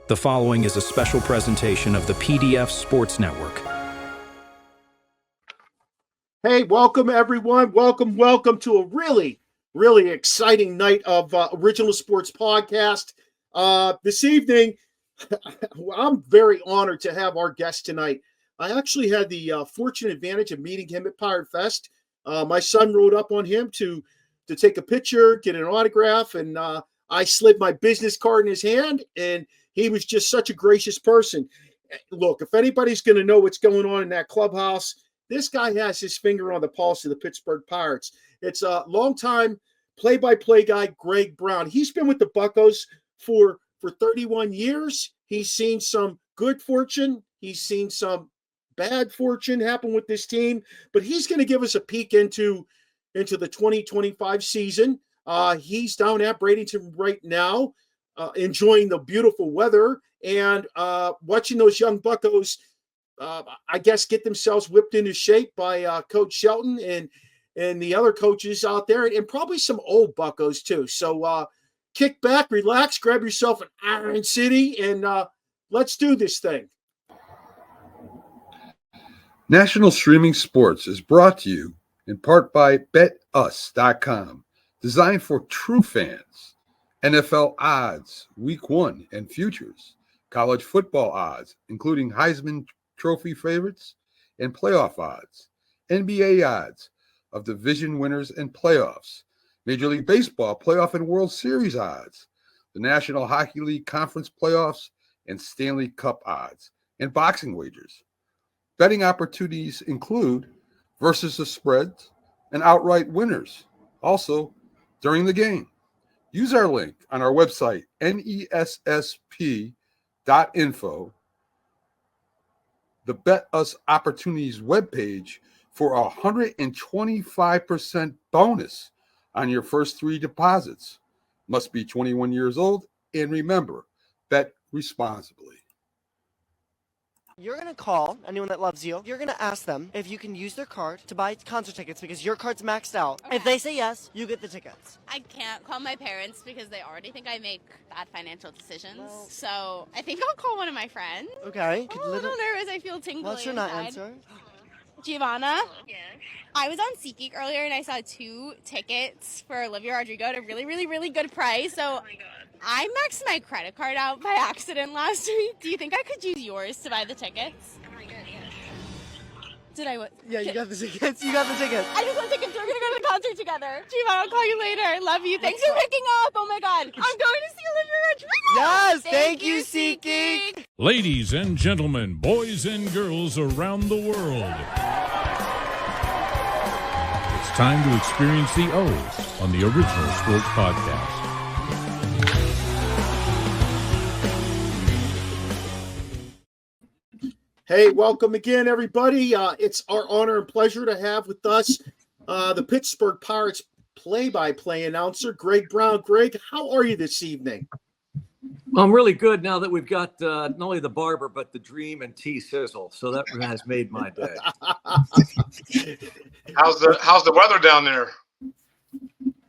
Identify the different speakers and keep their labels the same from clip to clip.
Speaker 1: The following is a special presentation of the PDF Sports Network.
Speaker 2: Hey, welcome everyone. Welcome to a really exciting night of Original Sports Podcast. This evening, I'm very honored to have our guest tonight. I actually had the fortunate advantage of meeting him at Pirate Fest. My son rode up on him to take a picture, get an autograph, and I slid my business card in his hand, and he was just such a gracious person. Look, if anybody's going to know what's going on in that clubhouse, this guy has his finger on the pulse of the Pittsburgh Pirates. It's a longtime play-by-play guy, Greg Brown. He's been with the Buccos for 31 years. He's seen some good fortune. He's seen some bad fortune happen with this team. But he's going to give us a peek into the 2025 season. He's down at Bradenton right now, enjoying the beautiful weather and watching those young Buccos, I guess, get themselves whipped into shape by Coach Shelton and the other coaches out there, and probably some old Buccos too. So kick back, relax, grab yourself an Iron City, and let's do this thing.
Speaker 3: National Streaming Sports is brought to you in part by BetUs.com, designed for true fans. NFL odds, Week 1 and futures, college football odds, including Heisman Trophy favorites and playoff odds, NBA odds of division winners and playoffs, Major League Baseball playoff and World Series odds, the National Hockey League Conference playoffs and Stanley Cup odds, and boxing wagers. Betting opportunities include versus the spreads and outright winners, also during the game. Use our link on our website, nessp.info, the Bet Us Opportunities webpage, for a 125% bonus on your first 3 deposits. Must be 21 years old, and remember, bet responsibly.
Speaker 4: You're going to call anyone that loves you. You're going to ask them if you can use their card to buy concert tickets because your card's maxed out. Okay. If they say yes, you get the tickets.
Speaker 5: I can't call my parents because they already think I make bad financial decisions. Well, so I think I'll call one of my friends.
Speaker 4: Okay.
Speaker 5: I'm a little nervous. I feel tingly.
Speaker 4: What's your not answer?
Speaker 5: Giovanna?
Speaker 6: Yes.
Speaker 5: I was on SeatGeek earlier and I saw 2 tickets for Olivia Rodrigo at a really good price. So
Speaker 6: Oh my God.
Speaker 5: I maxed my credit card out by accident last week. Do you think I could use yours to buy the tickets?
Speaker 6: Oh my God, yes.
Speaker 5: Did I what?
Speaker 4: Yeah, you got the tickets. You got the tickets.
Speaker 5: I just want tickets. We're going to go to the concert together. Giovanna, I'll call you later. Love you. Thanks for picking up. Oh my God. I'm going to see Olivia Rodrigo.
Speaker 4: Yes, thank you, SeatGeek.
Speaker 7: Ladies and gentlemen, boys and girls around the world, it's time to experience the O's on the Original Sports Podcast.
Speaker 2: Hey, welcome again, everybody. It's our honor and pleasure to have with us the Pittsburgh Pirates play-by-play announcer, Greg Brown. Greg, how are you this evening?
Speaker 8: I'm really good now that we've got not only the barber, but the dream and tea sizzle. So that has made my day.
Speaker 9: How's the weather down there?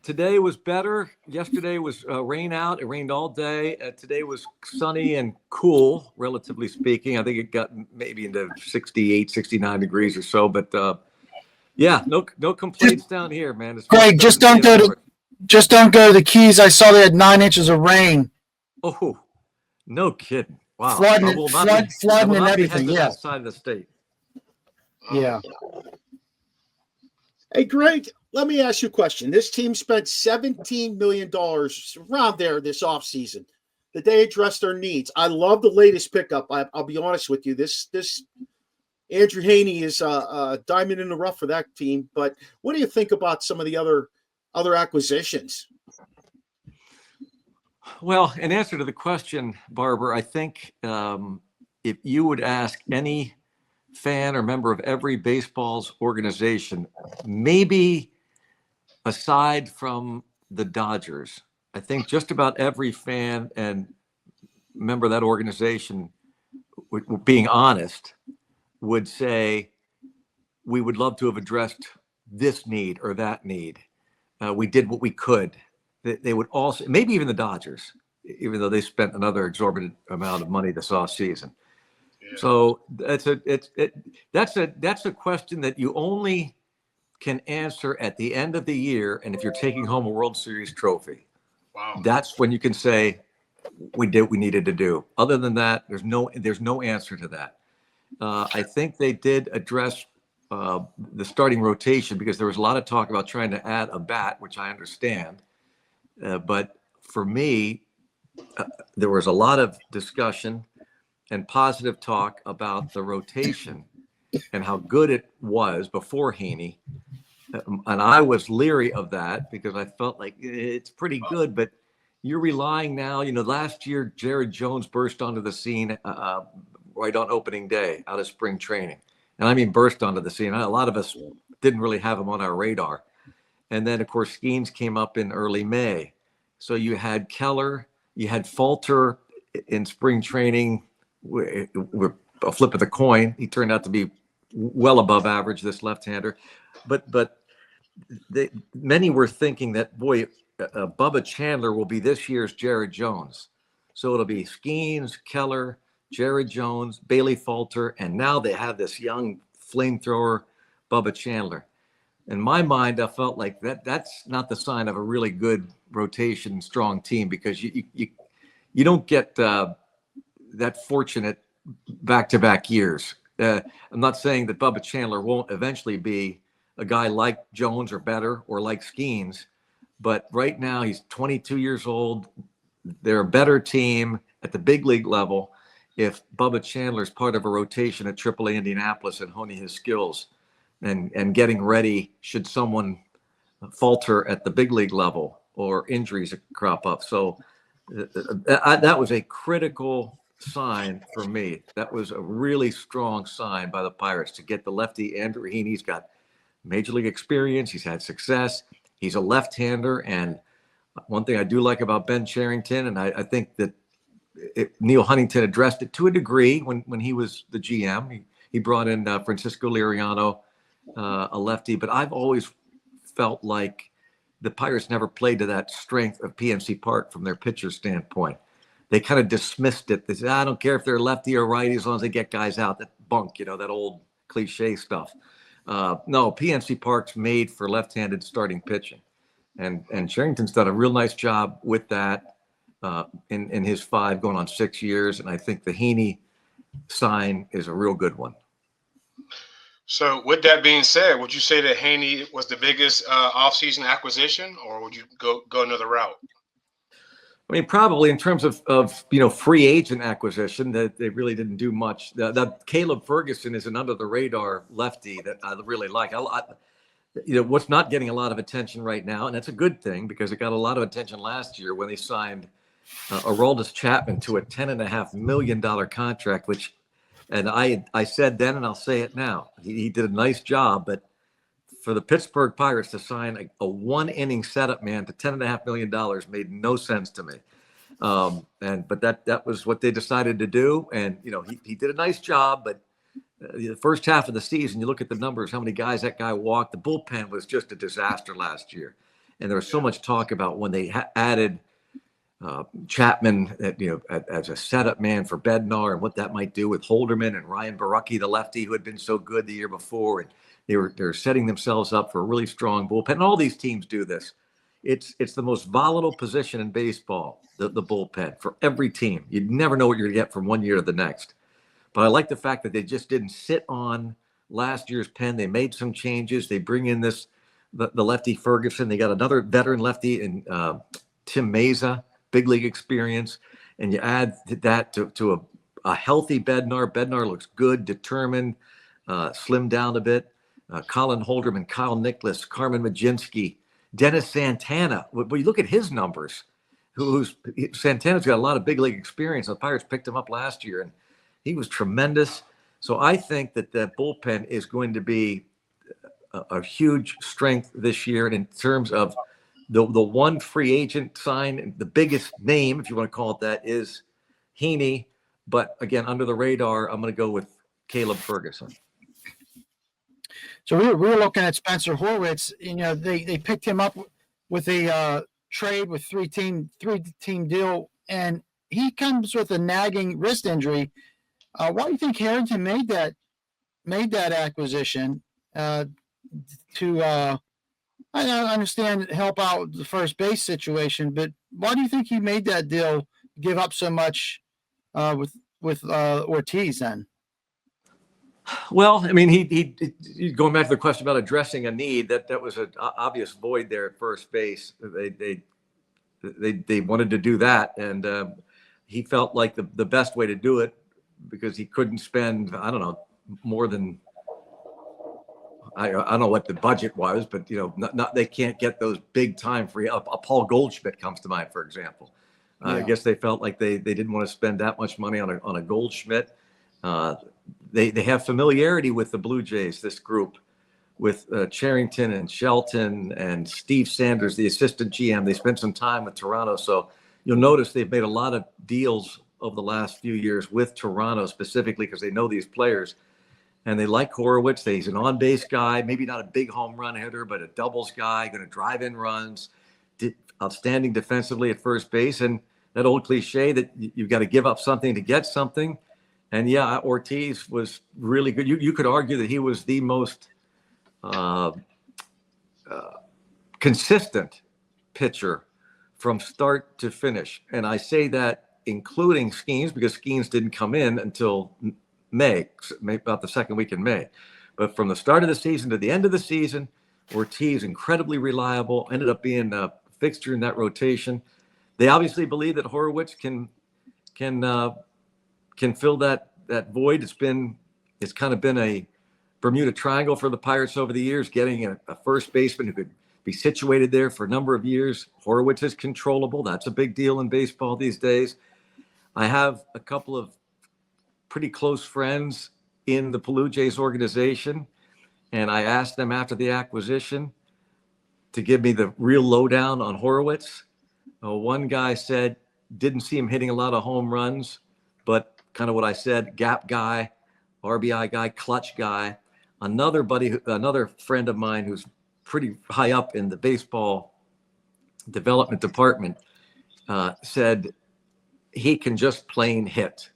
Speaker 8: Today was better. Yesterday was rain out. It rained all day. Today was sunny and cool, relatively speaking. I think it got maybe into 68, 69 degrees or so. But yeah, no complaints down here, man. It's
Speaker 10: Greg, just don't go to the Keys. I saw they had 9 inches of rain.
Speaker 8: Oh, no kidding! Wow,
Speaker 10: flooding and everything. Yeah,
Speaker 8: outside of the state.
Speaker 10: Yeah.
Speaker 2: Hey, Greg, let me ask you a question. This team spent $17 million around there this offseason. That they addressed their needs. I love the latest pickup. I'll be honest with you. This Andrew Haney is a diamond in the rough for that team. But what do you think about some of the other acquisitions?
Speaker 8: Well, in answer to the question, Barber, I think if you would ask any fan or member of every baseball's organization, maybe aside from the Dodgers, I think just about every fan and member of that organization, being honest, would say we would love to have addressed this need or that need. We did what we could. They would also, maybe even the Dodgers, even though they spent another exorbitant amount of money this offseason. So that's a question that you only can answer at the end of the year. And if you're taking home a World Series trophy, that's when you can say we did what we needed to do. Other than that, there's no answer to that. I think they did address the starting rotation because there was a lot of talk about trying to add a bat, which I understand. But for me, there was a lot of discussion and positive talk about the rotation and how good it was before Heaney. And I was leery of that because I felt like it's pretty good, but you're relying now, last year, Jared Jones burst onto the scene right on opening day out of spring training. And I mean, burst onto the scene. A lot of us didn't really have him on our radar. And then, of course, Skeens came up in early May. So you had Keller, you had Falter in spring training. With a flip of the coin, he turned out to be well above average, this left-hander. But many were thinking that, boy, Bubba Chandler will be this year's Jared Jones. So it'll be Skeens, Keller, Jared Jones, Bailey Falter, and now they have this young flamethrower, Bubba Chandler. In my mind, I felt like that's not the sign of a really good rotation, strong team, because you don't get that fortunate back-to-back years. I'm not saying that Bubba Chandler won't eventually be a guy like Jones or better, or like Skeens, but right now he's 22 years old. They're a better team at the big league level if Bubba Chandler is part of a rotation at AAA Indianapolis and honing his skills and getting ready should someone falter at the big league level or injuries crop up. So that was a critical sign for me. That was a really strong sign by the Pirates to get the lefty Andrew Heaney. He's got major league experience. He's had success. He's a left-hander. And one thing I do like about Ben Cherington, and I think that Neil Huntington addressed it to a degree when he was the GM. He brought in Francisco Liriano, a lefty. But I've always felt like the Pirates never played to that strength of PNC Park from their pitcher standpoint. They kind of dismissed it. They said, I don't care if they're lefty or righty as long as they get guys out. That bunk, that old cliche stuff. No, PNC Park's made for left-handed starting pitching. And Cherington's done a real nice job with that in his 5 going on 6 years. And I think the Heaney sign is a real good one.
Speaker 9: So with that being said, would you say that Heaney was the biggest offseason acquisition, or would you go another route?
Speaker 8: I mean, probably in terms of free agent acquisition, that they really didn't do much. That Caleb Ferguson is an under the radar lefty that I really like. What's not getting a lot of attention right now, and that's a good thing because it got a lot of attention last year when they signed Aroldis Chapman to a $10.5 million contract, and I said then, and I'll say it now, he did a nice job, but for the Pittsburgh Pirates to sign a one-inning setup man to $10.5 million made no sense to me. But that was what they decided to do. And, he did a nice job, but the first half of the season, you look at the numbers, how many guys that guy walked. The bullpen was just a disaster last year. And there was so much talk about when they added Chapman, as a setup man for Bednar and what that might do with Holderman and Ryan Barucki, the lefty who had been so good the year before. And they're setting themselves up for a really strong bullpen. And all these teams do this. It's the most volatile position in baseball, the bullpen, for every team. You never know what you're going to get from one year to the next. But I like the fact that they just didn't sit on last year's pen. They made some changes. They bring in the lefty Ferguson. They got another veteran lefty in Tim Meza, big league experience. And you add that to a healthy Bednar. Bednar looks good, determined, slimmed down a bit. Colin Holderman, Kyle Nicholas, Carmen Majinski, Dennis Santana. When you look at his numbers, Santana's got a lot of big league experience. The Pirates picked him up last year, and he was tremendous. So I think that bullpen is going to be a huge strength this year. And in terms of the one free agent sign, the biggest name, if you want to call it that, is Heaney. But again, under the radar, I'm going to go with Caleb Ferguson.
Speaker 10: So we were looking at Spencer Horwitz. They picked him up with a trade with three team deal and he comes with a nagging wrist injury. Why do you think Harrington made that acquisition to? I understand help out the first base situation, but why do you think he made that deal? Give up so much with Ortiz then?
Speaker 8: Well, I mean, he going back to the question about addressing a need, that was an obvious void there at first base. They wanted to do that, and he felt like the best way to do it, because he couldn't spend, I don't know, more than, I don't know what the budget was, but they can't get those big time free. A Paul Goldschmidt comes to mind, for example. I guess they felt like they didn't want to spend that much money on a Goldschmidt. They have familiarity with the Blue Jays, this group, with Charrington and Shelton and Steve Sanders, the assistant GM. They spent some time with Toronto. So you'll notice they've made a lot of deals over the last few years with Toronto, specifically because they know these players. And they like Horowitz. He's an on-base guy, maybe not a big home run hitter, but a doubles guy, going to drive in runs, outstanding defensively at first base. And that old cliche that you've got to give up something to get something. And yeah, Ortiz was really good. You could argue that he was the most consistent pitcher from start to finish. And I say that including Skeens, because Skeens didn't come in until May, about the second week in May. But from the start of the season to the end of the season, Ortiz incredibly reliable, ended up being a fixture in that rotation. They obviously believe that Horowitz can fill that void. It's kind of been a Bermuda Triangle for the Pirates over the years, getting a first baseman who could be situated there for a number of years. Horowitz is controllable. That's a big deal in baseball these days. I have a couple of pretty close friends in the Blue Jays organization, and I asked them after the acquisition to give me the real lowdown on Horowitz. One guy said didn't see him hitting a lot of home runs, but kind of what I said, gap guy, RBI guy, clutch guy. Another friend of mine who's pretty high up in the baseball development department said he can just plain hit.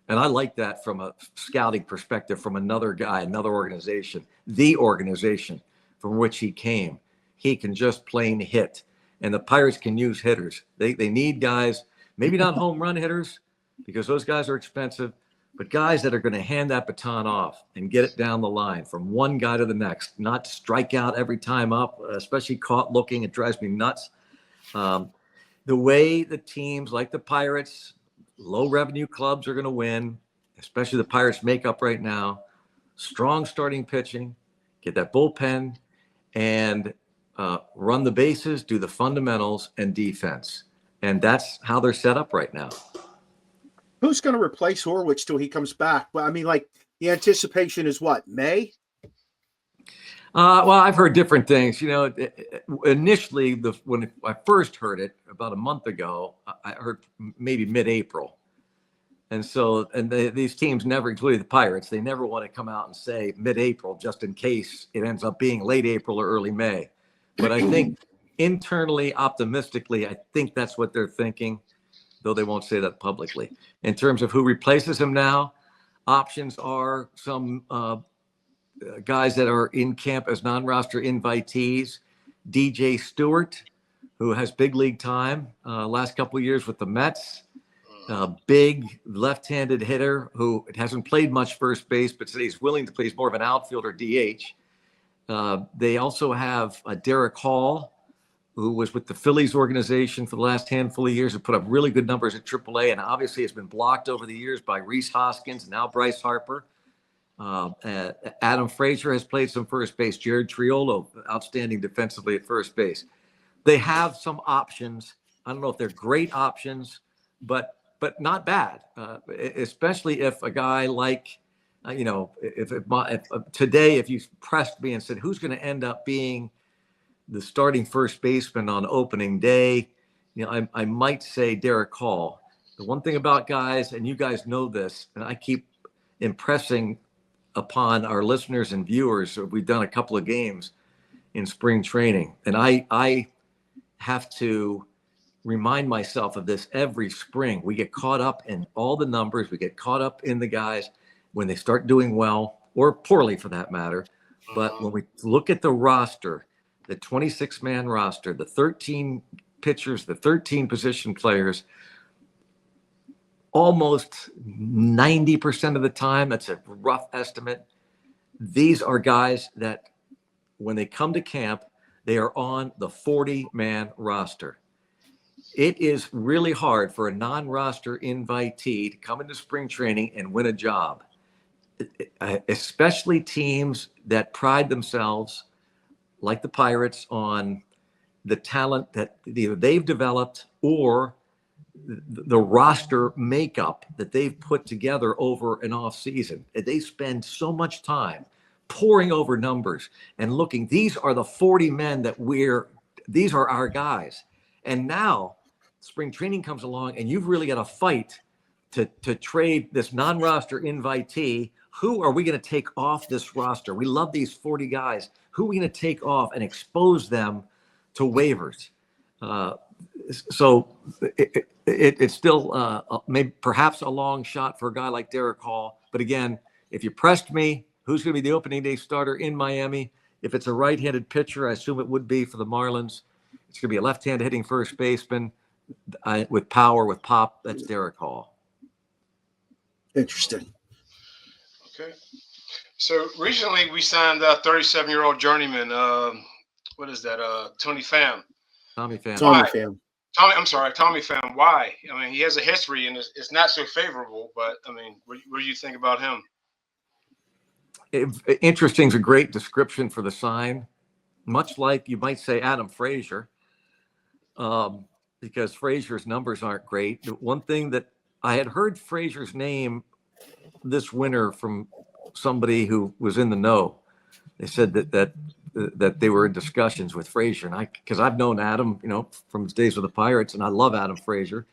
Speaker 8: And I like that from a scouting perspective from another guy, another organization, the organization from which he came. He can just plain hit. And the Pirates can use hitters. They need guys, maybe not home run hitters, because those guys are expensive, but guys that are going to hand that baton off and get it down the line from one guy to the next, not strike out every time up, especially caught looking. It drives me nuts. The way the teams like the Pirates, low revenue clubs are going to win, especially the Pirates makeup right now, strong starting pitching, get that bullpen, and run the bases, do the fundamentals and defense. And that's how they're set up right now.
Speaker 2: Who's going to replace Horwitz till he comes back? Well, I mean, like, the anticipation is what, May?
Speaker 8: Well, I've heard different things. Initially, when I first heard it about a month ago, I heard maybe mid-April. And so, these teams never, including the Pirates, they never want to come out and say mid-April just in case it ends up being late April or early May. But I think internally, optimistically, I think that's what they're thinking, though they won't say that publicly. In terms of who replaces him now, options are some guys that are in camp as non-roster invitees. DJ Stewart, who has big league time, last couple of years with the Mets. Big left-handed hitter who hasn't played much first base, but said he's willing to play. He's more of an outfielder, DH. They also have Derek Hall, who was with the Phillies organization for the last handful of years, and put up really good numbers at AAA, and obviously has been blocked over the years by Rhys Hoskins, now Bryce Harper. Adam Frazier has played some first base. Jared Triolo, outstanding defensively at first base. They have some options. I don't know if they're great options, but not bad, especially if a guy like, if today, if you pressed me and said, who's going to end up being the starting first baseman on opening day, I might say Derek Hall. The one thing about guys, and you guys know this, and I keep impressing upon our listeners and viewers, we've done a couple of games in spring training, and I have to remind myself of this every spring. We get caught up in all the numbers. We get caught up in the guys when they start doing well or poorly for that matter. But when we look at the roster, the 26-man roster, the 13 pitchers, the 13 position players, almost 90% of the time, that's a rough estimate, these are guys that when they come to camp, they are on the 40-man roster. It is really hard for a non-roster invitee to come into spring training and win a job, especially teams that pride themselves, like the Pirates, on the talent that either they've developed or the roster makeup that they've put together over an off season. They spend so much time poring over numbers and looking. These are the 40 men that these are our guys. And now spring training comes along and you've really got to fight to trade this non-roster invitee. Who are we going to take off this roster? We love these 40 guys. Who are we going to take off and expose them to waivers? So it's still maybe perhaps a long shot for a guy like Derek Hall. But again, if you pressed me, who's going to be the opening day starter in Miami? If it's a right-handed pitcher, I assume it would be for the Marlins. It's going to be a left-handed hitting first baseman with power, with pop. That's Derek Hall.
Speaker 2: Interesting.
Speaker 9: Okay. So recently we signed a 37-year-old journeyman. What is that? Tony Pham.
Speaker 8: Tommy Pham.
Speaker 9: Tommy Pham. Why? I mean, he has a history, and it's not so favorable. But I mean, what do you think about him?
Speaker 8: Interesting is a great description for the sign. Much like you might say Adam Frazier, because Frazier's numbers aren't great. One thing that I had heard Frazier's name this winter from somebody who was in the know. They said that they were in discussions with Frazier, and because I've known Adam, from his days with the Pirates, and I love Adam Frazier.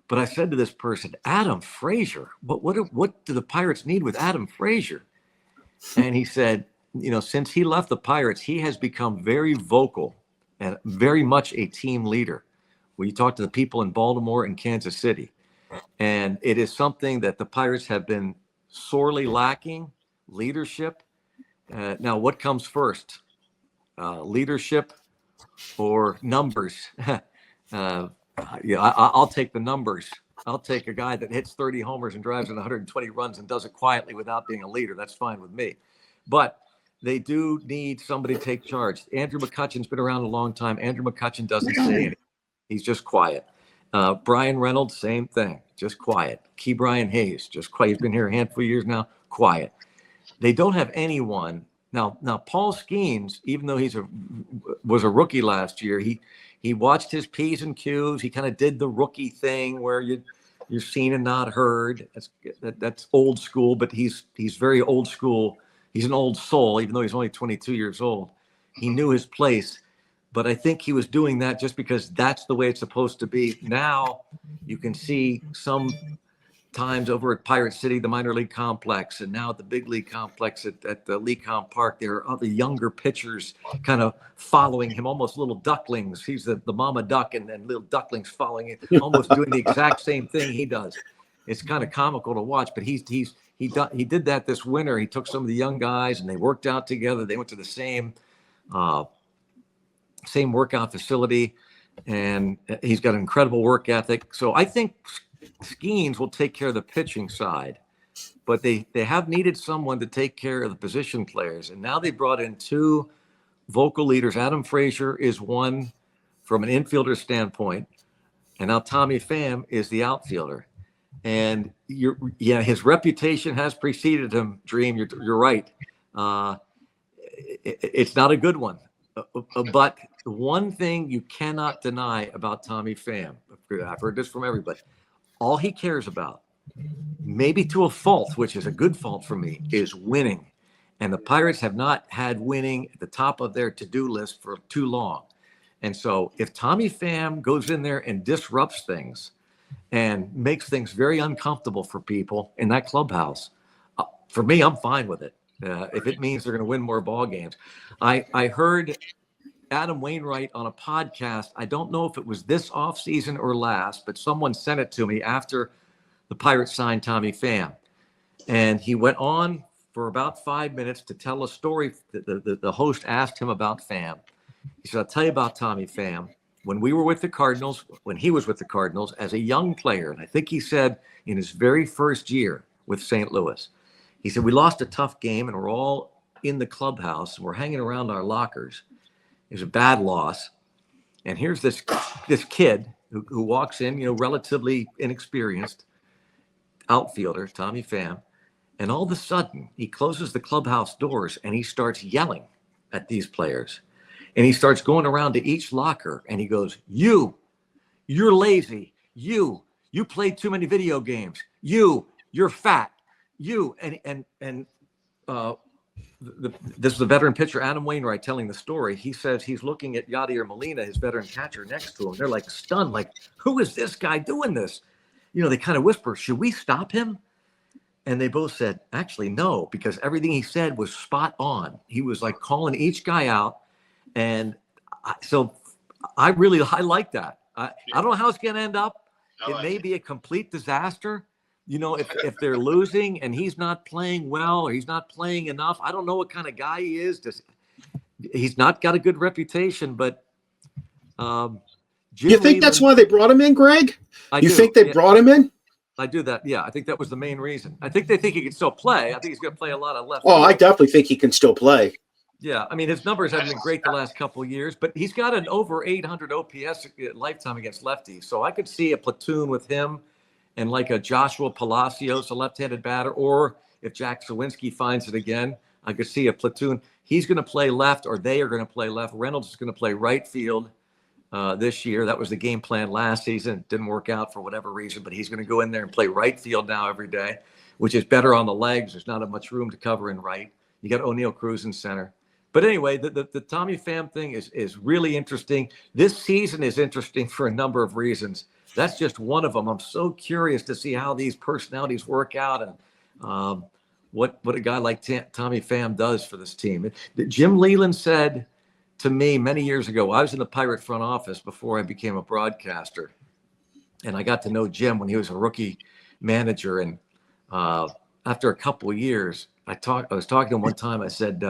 Speaker 8: But I said to this person, Adam Frazier, what do the Pirates need with Adam Frazier? And he said, since he left the Pirates, he has become very vocal and very much a team leader. When you talk to the people in Baltimore and Kansas City, and it is something that the Pirates have been sorely lacking, leadership. Now, what comes first, leadership or numbers? I'll take the numbers. I'll take a guy that hits 30 homers and drives in 120 runs and does it quietly without being a leader. That's fine with me. But they do need somebody to take charge. Andrew McCutchen's been around a long time. Andrew McCutchen doesn't say anything. He's just quiet. Brian Reynolds, same thing, just quiet. Key Brian Hayes, just quiet. He's been here a handful of years now, quiet. They don't have anyone. Now Paul Skeens, even though was a rookie last year, he watched his P's and Q's. He kind of did the rookie thing where you're seen and not heard. That's old school, but he's very old school. He's an old soul, even though he's only 22 years old. He knew his place, but I think he was doing that just because that's the way it's supposed to be. Now you can see some times over at Pirate City, the minor league complex, and now at the big league complex at the Lecom Park, there are other younger pitchers kind of following him, almost little ducklings. He's the mama duck and little ducklings following him, almost doing the exact same thing he does. It's kind of comical to watch, but he did that this winter. He took some of the young guys and they worked out together. They went to the same workout facility, and he's got an incredible work ethic. So I think Skeens will take care of the pitching side, but they have needed someone to take care of the position players. And now they brought in two vocal leaders. Adam Frazier is one from an infielder standpoint, and now Tommy Pham is the outfielder. And his reputation has preceded him. Dream, you're right. It's not a good one, but one thing you cannot deny about Tommy Pham, I've heard this from everybody, all he cares about, maybe to a fault, which is a good fault for me, is winning. And the Pirates have not had winning at the top of their to-do list for too long. And so if Tommy Pham goes in there and disrupts things and makes things very uncomfortable for people in that clubhouse, for me, I'm fine with it. If it means they're going to win more ball games. I heard Adam Wainwright on a podcast. I don't know if it was this offseason or last, but someone sent it to me after the Pirates signed Tommy Pham. And he went on for about 5 minutes to tell a story that the host asked him about Pham. He said, I'll tell you about Tommy Pham. When we were with the Cardinals, when he was with the Cardinals as a young player, and I think he said in his very first year with St. Louis, he said, we lost a tough game and we're all in the clubhouse and we're hanging around our lockers. It was a bad loss. And here's this kid who walks in, relatively inexperienced outfielder, Tommy Pham. And all of a sudden, he closes the clubhouse doors and he starts yelling at these players. And he starts going around to each locker and he goes, you're lazy. You play too many video games. You're fat. This is the veteran pitcher, Adam Wainwright, telling the story. He says he's looking at Yadier Molina, his veteran catcher, next to him. They're like stunned, like, who is this guy doing this? They kind of whisper, should we stop him? And they both said, actually, no, because everything he said was spot on. He was like calling each guy out. And I like that. I don't know how it's going to end up. It may be a complete disaster. If they're losing and he's not playing well or he's not playing enough, I don't know what kind of guy he is. He's not got a good reputation, but
Speaker 2: you think that's why they brought him in, Greg?
Speaker 8: You
Speaker 2: think they brought him in?
Speaker 8: I do that. Yeah, I think that was the main reason. I think they think he can still play. I think he's going to play a lot of left.
Speaker 2: Oh, I definitely think he can still play.
Speaker 8: Yeah, I mean, his numbers haven't been great the last couple of years, but he's got an over 800 OPS lifetime against lefties. So I could see a platoon with him and like a Joshua Palacios, a left-handed batter, or if Jack Sawinski finds it again, I could see a platoon. He's going to play left, or they are going to play left. Reynolds is going to play right field this year. That was the game plan last season. It didn't work out for whatever reason, but he's going to go in there and play right field now every day, which is better on the legs. There's not much room to cover in right. You got O'Neill Cruz in center. But anyway, the Tommy Pham thing is really interesting. This season is interesting for a number of reasons. That's just one of them. I'm so curious to see how these personalities work out and what a guy like Tommy Pham does for this team. Jim Leland said to me many years ago, I was in the Pirate front office before I became a broadcaster, and I got to know Jim when he was a rookie manager. And after a couple of years, I was talking to him one time. I said,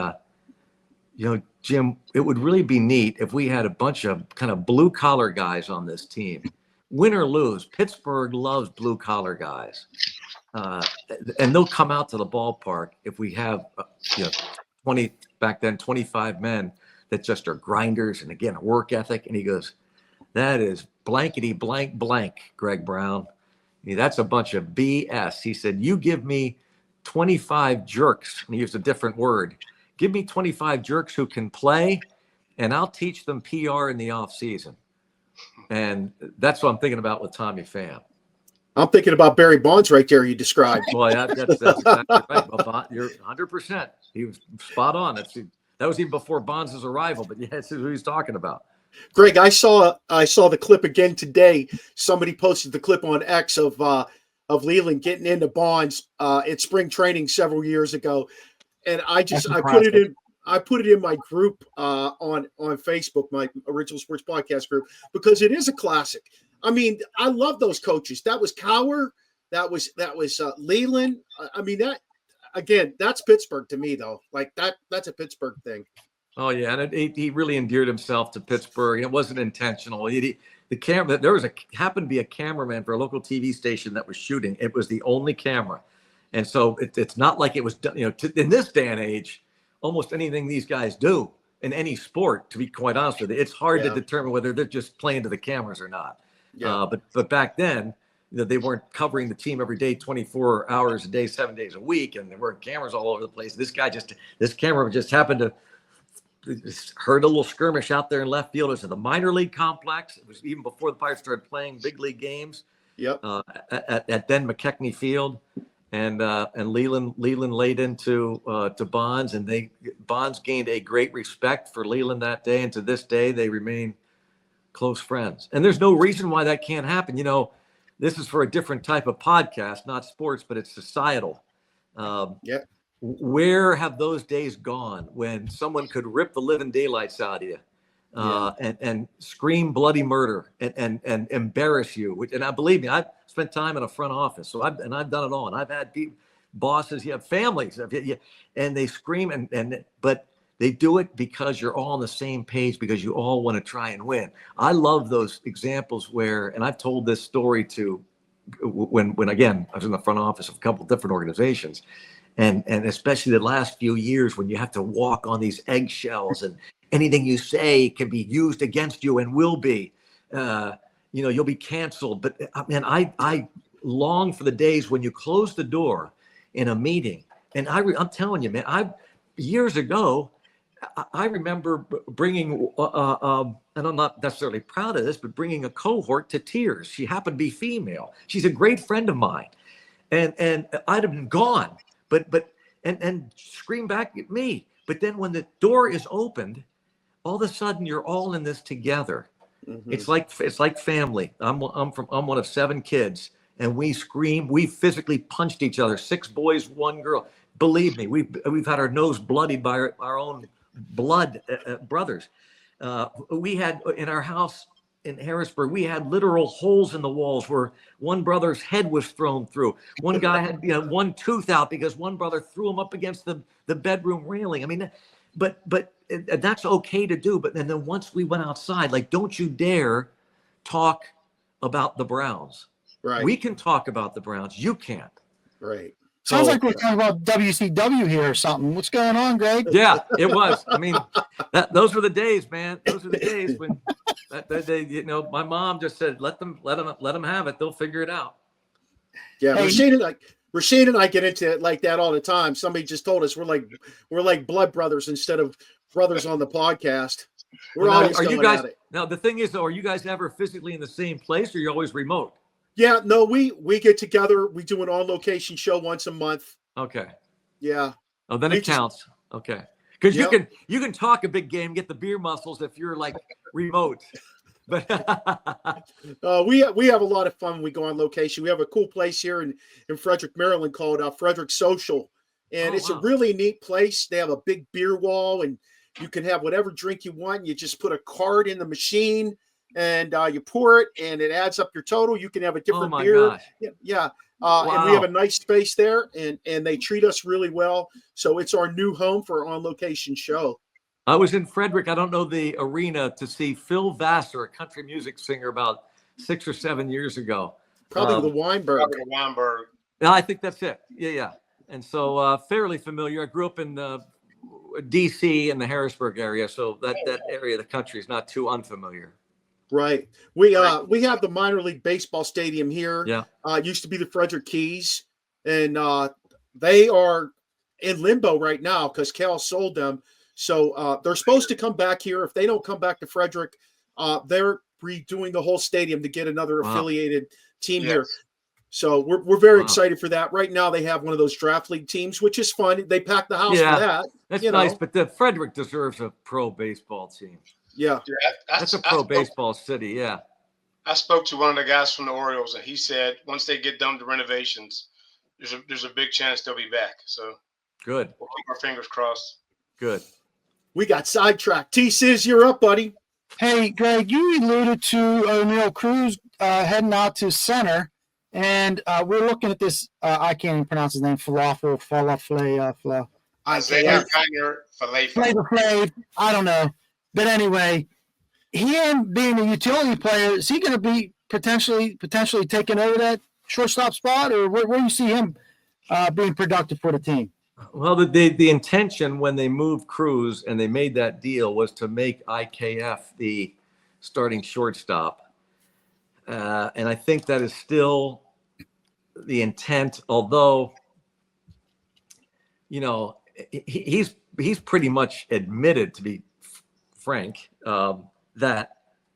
Speaker 8: Jim, it would really be neat if we had a bunch of kind of blue collar guys on this team. Win or lose, Pittsburgh loves blue collar guys. And they'll come out to the ballpark if we have 25 men that just are grinders and, again, a work ethic. And he goes, that is blankety blank blank, Greg Brown. That's a bunch of BS. He said, you give me 25 jerks, and he used a different word. Give me 25 jerks who can play, and I'll teach them PR in the offseason. And that's what I'm thinking about with Tommy Pham.
Speaker 2: I'm thinking about Barry Bonds right there you described.
Speaker 8: Boy, that's exactly right. Well, you're 100%. He was spot on. That was even before Bonds' arrival, but yeah, that's who he's talking about.
Speaker 2: Greg, I saw the clip again today. Somebody posted the clip on X of Leland getting into Bonds at spring training several years ago. And I put it in my group on Facebook, my Original Sports Podcast group, because it is a classic. I mean, I love those coaches. That was Cowher. That was Leland. I mean, that's Pittsburgh to me, though. Like that's a Pittsburgh thing.
Speaker 8: Oh yeah, and he really endeared himself to Pittsburgh. It wasn't intentional. The camera, there happened to be a cameraman for a local TV station that was shooting. It was the only camera. And so it's not like it was, in this day and age, almost anything these guys do in any sport, to be quite honest with you, it's hard to determine whether they're just playing to the cameras or not. Yeah. But back then, they weren't covering the team every day, 24 hours a day, 7 days a week, and there weren't cameras all over the place. This camera just happened to heard a little skirmish out there in left field. It was at the minor league complex. It was even before the Pirates started playing big league games. Yep. At then McKechnie Field. And Leland laid into to Bonds, and Bonds gained a great respect for Leland that day, and to this day they remain close friends. And there's no reason why that can't happen. This is for a different type of podcast, not sports, but it's societal. Where have those days gone when someone could rip the living daylights out of you and scream bloody murder and embarrass you. And I believe me, I've spent time in a front office, so I've done it all. And I've had bosses, you have families, and they scream but they do it because you're all on the same page, because you all want to try and win. I love those examples where, and I've told this story to when again, I was in the front office of a couple of different organizations, and especially the last few years when you have to walk on these eggshells and anything you say can be used against you and will be, you'll be canceled. But man, I long for the days when you close the door in a meeting. And I'm telling you, man, years ago, I remember bringing, and I'm not necessarily proud of this, but bringing a cohort to tears. She happened to be female. She's a great friend of mine. And I'd have been gone, and scream back at me. But then when the door is opened, all of a sudden you're all in this together. Mm-hmm. It's like family. I'm one of 7 kids, and we scream. We physically punched each other. 6 boys, 1 girl. Believe me, we've had our nose bloodied by our own blood brothers. We had in our house in Harrisburg, we had literal holes in the walls where one brother's head was thrown through. One guy had 1 tooth out because one brother threw him up against the bedroom railing. I mean, but that's okay to do. But then once we went outside, like, don't you dare talk about the Browns.
Speaker 2: Right.
Speaker 8: We can talk about the Browns. You can't.
Speaker 2: Right.
Speaker 10: Sounds like we're talking about WCW here or something. What's going on, Greg?
Speaker 8: Yeah, it was. I mean, those were the days, man. Those were the days when my mom just said, let them have it. They'll figure it out.
Speaker 2: Yeah, hey. Rasheen and I get into it like that all the time. Somebody just told us we're like blood brothers instead of brothers on the podcast. We're always going at it.
Speaker 8: Now the thing is, though, are you guys ever physically in the same place, or are you always remote?
Speaker 2: Yeah, no, we get together. We do an on-location show once a month.
Speaker 8: Okay.
Speaker 2: Yeah.
Speaker 8: Oh, then it counts. Okay. Because you can talk a big game, get the beer muscles if you're like remote. But
Speaker 2: we have a lot of fun when we go on location. We have a cool place here in Frederick, Maryland called Frederick Social, and it's a really neat place. They have a big beer wall, and you can have whatever drink you want. You just put a card in the machine. And you pour it, and it adds up your total. You can have a different beer. Gosh. Yeah. Wow. And we have a nice space there, and they treat us really well. So it's our new home for our on-location show.
Speaker 8: I was in Frederick, I don't know the arena, to see Phil Vassar, a country music singer, about 6 or 7 years ago.
Speaker 2: Probably the Weinberg.
Speaker 8: Yeah, I think that's it. Yeah. And so fairly familiar. I grew up in D.C. in the Harrisburg area, so that area of the country is not too unfamiliar.
Speaker 2: Right. We have the minor league baseball stadium here.
Speaker 8: Yeah.
Speaker 2: It used to be the Frederick Keys, and they are in limbo right now because Cal sold them. So they're supposed to come back here. If they don't come back to Frederick, they're redoing the whole stadium to get another affiliated team here. So we're very excited for that. Right now they have one of those draft league teams, which is fun. They pack the house for that.
Speaker 8: That's nice, but the Frederick deserves a pro baseball team.
Speaker 2: Yeah,
Speaker 8: that's a pro baseball city. Yeah,
Speaker 9: I spoke to one of the guys from the Orioles, and he said once they get done with the renovations, there's a big chance they'll be back. So
Speaker 8: good.
Speaker 9: We'll keep our fingers crossed.
Speaker 8: Good.
Speaker 2: We got sidetracked. T-Sizz, you're up, buddy.
Speaker 10: Hey, Greg, you alluded to O'Neill Cruz heading out to center, and we're looking at this. I can't even pronounce his name. Falafel.
Speaker 9: Isaiah Kiner
Speaker 10: Flav. I don't know. But anyway, him being a utility player, is he going to be potentially taking over that shortstop spot, or where do you see him being productive for the team?
Speaker 8: Well, the intention when they moved Cruz and they made that deal was to make IKF the starting shortstop, and I think that is still the intent. Although, he's pretty much admitted, to be frank, that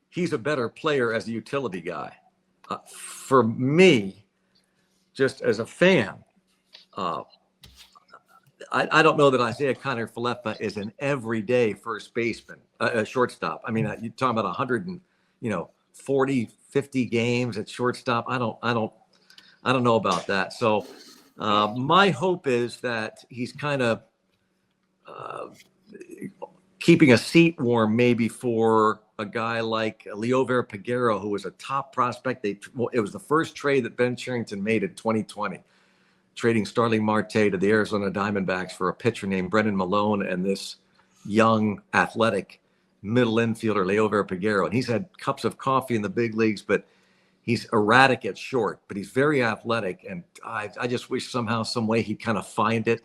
Speaker 8: he's a better player as a utility guy. For me, just as a fan, I don't know that Isaiah Kiner-Falefa is an everyday first baseman, a shortstop. I mean, you're talking about 140, 50 games at shortstop. I don't know about that. So my hope is that he's kind of keeping a seat warm maybe for a guy like Leover Peguero, who was a top prospect. It was the first trade that Ben Cherington made in 2020, trading Starling Marte to the Arizona Diamondbacks for a pitcher named Brendan Malone and this young, athletic middle infielder, Leover Peguero. And he's had cups of coffee in the big leagues, but he's erratic at short, but he's very athletic. And I just wish somehow, some way he'd kind of find it.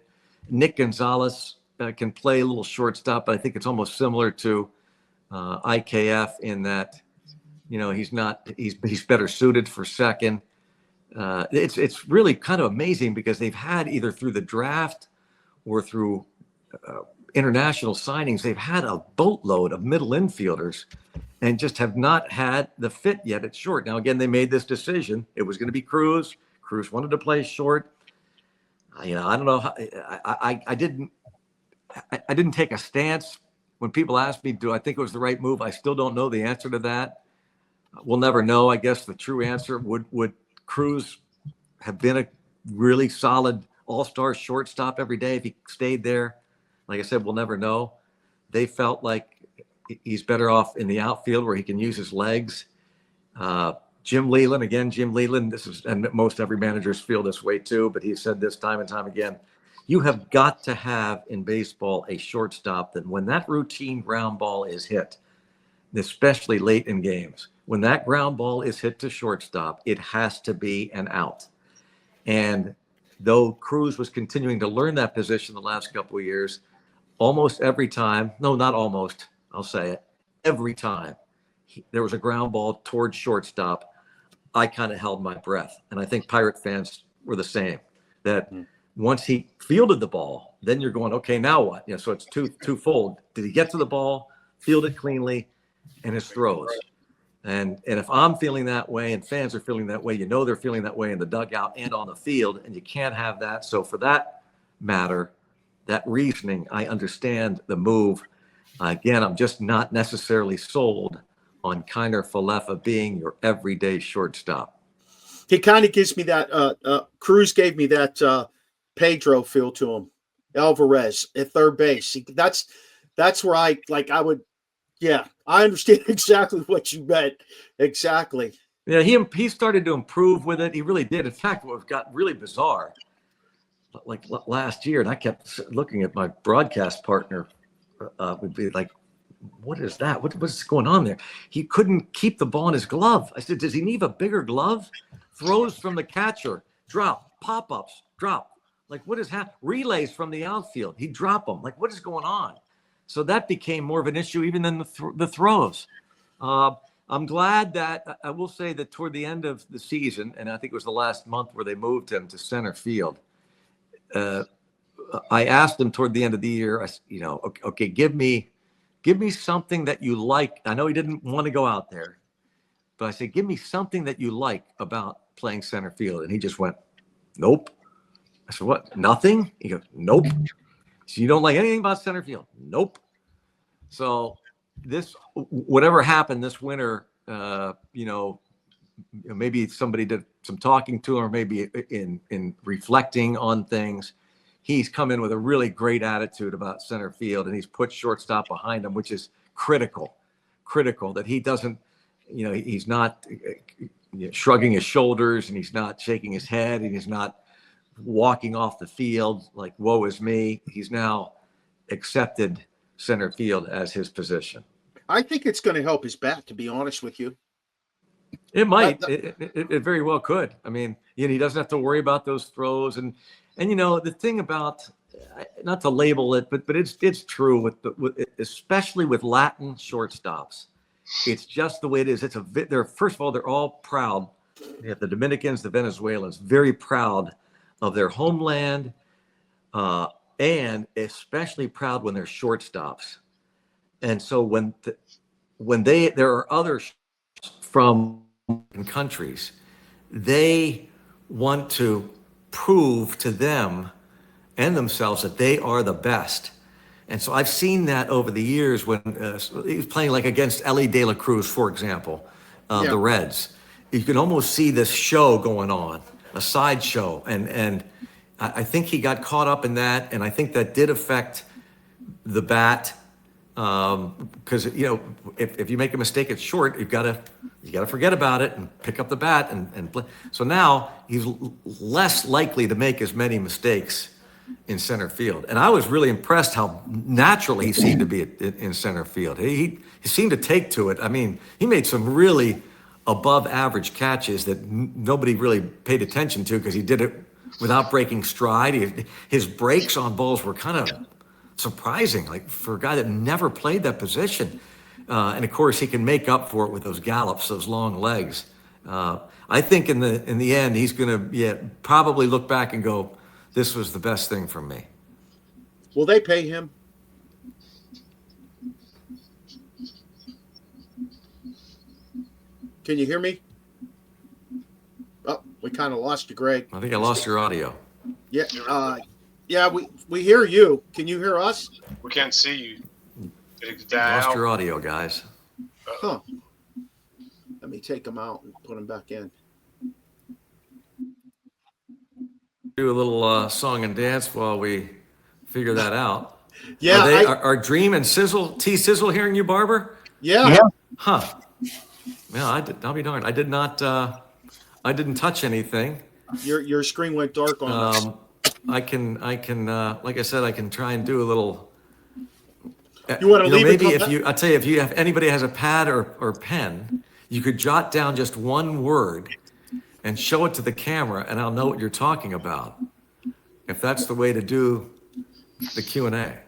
Speaker 8: Nick Gonzalez can play a little shortstop, but I think it's almost similar to IKF in that, he's better suited for second. It's really kind of amazing because they've had either through the draft or through international signings, they've had a boatload of middle infielders and just have not had the fit yet at short. Now, again, they made this decision. It was going to be Cruz. Cruz wanted to play short. I don't know how, I didn't take a stance. When people ask me, do I think it was the right move? I still don't know the answer to that. We'll never know. I guess the true answer would Cruz have been a really solid all-star shortstop every day if he stayed there? Like I said, we'll never know. They felt like he's better off in the outfield where he can use his legs. Jim Leland, and most every managers feel this way too, but he said this time and time again, you have got to have in baseball a shortstop that when that routine ground ball is hit, especially late in games, when that ground ball is hit to shortstop, it has to be an out. And though Cruz was continuing to learn that position the last couple of years, almost every time, no, not almost, I'll say it, every time there was a ground ball towards shortstop, I kind of held my breath. And I think Pirate fans were the same, that once he fielded the ball, then you're going, okay, now what? So it's twofold. Did he get to the ball, field it cleanly, and his throws? And if I'm feeling that way and fans are feeling that way, they're feeling that way in the dugout and on the field, and you can't have that. So for that matter, that reasoning, I understand the move. Again, I'm just not necessarily sold on Kiner Falefa being your everyday shortstop.
Speaker 2: He kind of gives me that, Cruz gave me that Pedro feel to him. Alvarez at third base. That's where I understand exactly what you meant. Exactly.
Speaker 8: Yeah, he started to improve with it. He really did. In fact, what got really bizarre, like last year, and I kept looking at my broadcast partner, would be like, what is that? What's going on there? He couldn't keep the ball in his glove. I said, does he need a bigger glove? Throws from the catcher, drop. Pop-ups, drop. Like, what is happening? Relays from the outfield, he'd drop them. Like, what is going on? So that became more of an issue even than the throws. I'm glad that I will say that toward the end of the season, and I think it was the last month where they moved him to center field, I asked him toward the end of the year, okay, give me something that you like. I know he didn't want to go out there, but I said, give me something that you like about playing center field. And he just went, nope. I said, what? Nothing? He goes, nope. So you don't like anything about center field? Nope. So whatever happened this winter, maybe somebody did some talking to him, or maybe in reflecting on things, he's come in with a really great attitude about center field, and he's put shortstop behind him, which is critical that he doesn't, he's not shrugging his shoulders, and he's not shaking his head, and he's not walking off the field like, woe is me. He's now accepted center field as his position.
Speaker 2: I think it's going to help his bat, to be honest with you.
Speaker 8: It might. It very well could. I mean, he doesn't have to worry about those throws. And the thing about, not to label it, but it's true especially with Latin shortstops. It's just the way it is. First of all, they're all proud. You have the Dominicans, the Venezuelans, very proud of their homeland, and especially proud when they're shortstops. And so when there are others from countries, they want to prove to them and themselves that they are the best. And so I've seen that over the years when he was playing like against Ellie De La Cruz, for example, the Reds. You can almost see this show going on, a sideshow. And I think he got caught up in that. And I think that did affect the bat Because if you make a mistake at short, you gotta forget about it and pick up the bat and play. So now he's less likely to make as many mistakes in center field. And I was really impressed how naturally he seemed to be in center field. He seemed to take to it. I mean, he made some really above average catches that nobody really paid attention to because he did it without breaking stride. His breaks on balls were kind of surprising, like for a guy that never played that position. And of course, he can make up for it with those gallops, those long legs. I think in the end, he's going to probably look back and go, "This was the best thing for me."
Speaker 2: Will they pay him? Can you hear me? Oh, we kind of lost you, Greg.
Speaker 8: I think I lost your audio.
Speaker 2: Yeah. Yeah, we hear you. Can you hear us?
Speaker 9: We can't see you.
Speaker 8: Lost your audio, guys.
Speaker 2: Huh. Let me take them out and put them back in.
Speaker 8: Do a little song and dance while we figure that out.
Speaker 2: Yeah.
Speaker 8: Are Dream and Sizzle hearing you, Barber?
Speaker 2: Yeah.
Speaker 8: Huh. Yeah, I'll be darned. I did not. I didn't touch anything.
Speaker 2: Your screen went dark on us.
Speaker 8: I can. Like I said, I can try and do a little.
Speaker 2: You want to leave?
Speaker 8: Maybe I tell you, if anybody has a pad or pen, you could jot down just one word and show it to the camera, and I'll know what you're talking about. If that's the way to do the Q&A.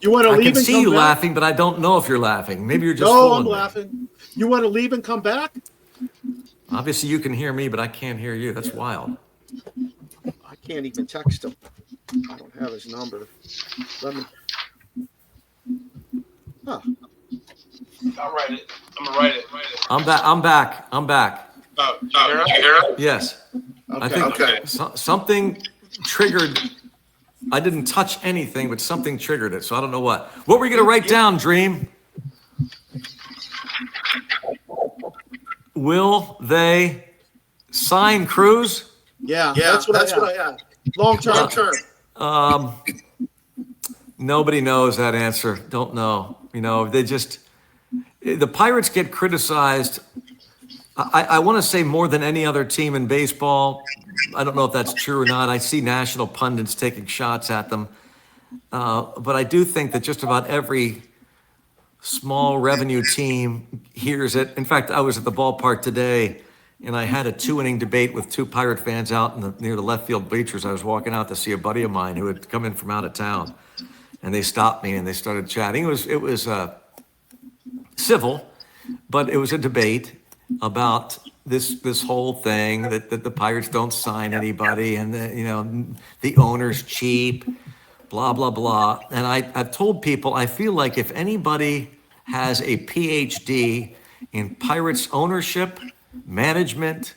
Speaker 2: You want to leave?
Speaker 8: I can see you laughing, but I don't know if you're laughing. Maybe you're just.
Speaker 2: No, I'm laughing. You want to leave and come back?
Speaker 8: Obviously, you can hear me, but I can't hear you. That's wild.
Speaker 2: I can't even text him. I don't have his number. Let me. Huh.
Speaker 9: I'll write it. I'm gonna write it.
Speaker 8: I'm back.
Speaker 9: Oh, you hear us?
Speaker 8: Yes.
Speaker 2: Okay.
Speaker 8: I think something triggered. I didn't touch anything, but something triggered it. So I don't know what. What were you going to write down, Dream? Will they sign Cruz?
Speaker 2: Yeah, that's what I had. Long term.
Speaker 8: Nobody knows that answer. Don't know. The Pirates get criticized. I want to say more than any other team in baseball. I don't know if that's true or not. I see national pundits taking shots at them. But I do think that just about every small revenue team hears it. In fact, I was at the ballpark today, and I had a 2-inning debate with 2 Pirate fans out near the left field bleachers. I was walking out to see a buddy of mine who had come in from out of town, and they stopped me and they started chatting. It was civil, but it was a debate about this whole thing that the Pirates don't sign anybody, and the owner's cheap, blah blah blah. And I've told people I feel like if anybody has a PhD in Pirates ownership, management,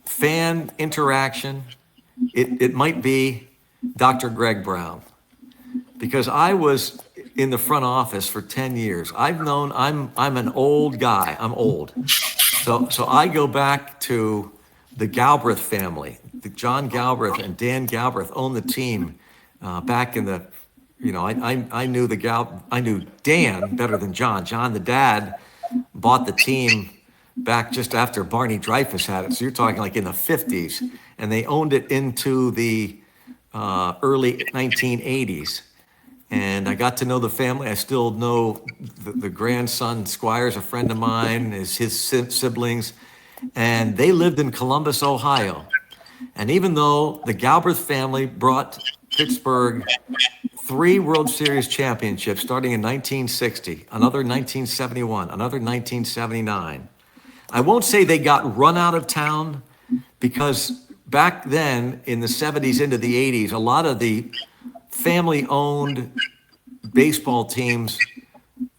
Speaker 8: fan interaction, it might be Dr. Greg Brown, because I was in the front office for 10 years. I'm an old guy. I'm old. So I go back to the Galbraith family. John Galbraith and Dan Galbraith owned the team back in the, I knew Dan better than John. John, the dad, bought the team back just after Barney Dreyfuss had it. So you're talking like in the 50s, and they owned it into the early 1980s. And I got to know the family. I still know the grandson, Squire's a friend of mine, his siblings. And they lived in Columbus, Ohio. And even though the Galbraith family brought Pittsburgh 3 World Series championships starting in 1960, another 1971, another 1979, I won't say they got run out of town, because back then in the 70s into the 80s, a lot of the family-owned baseball teams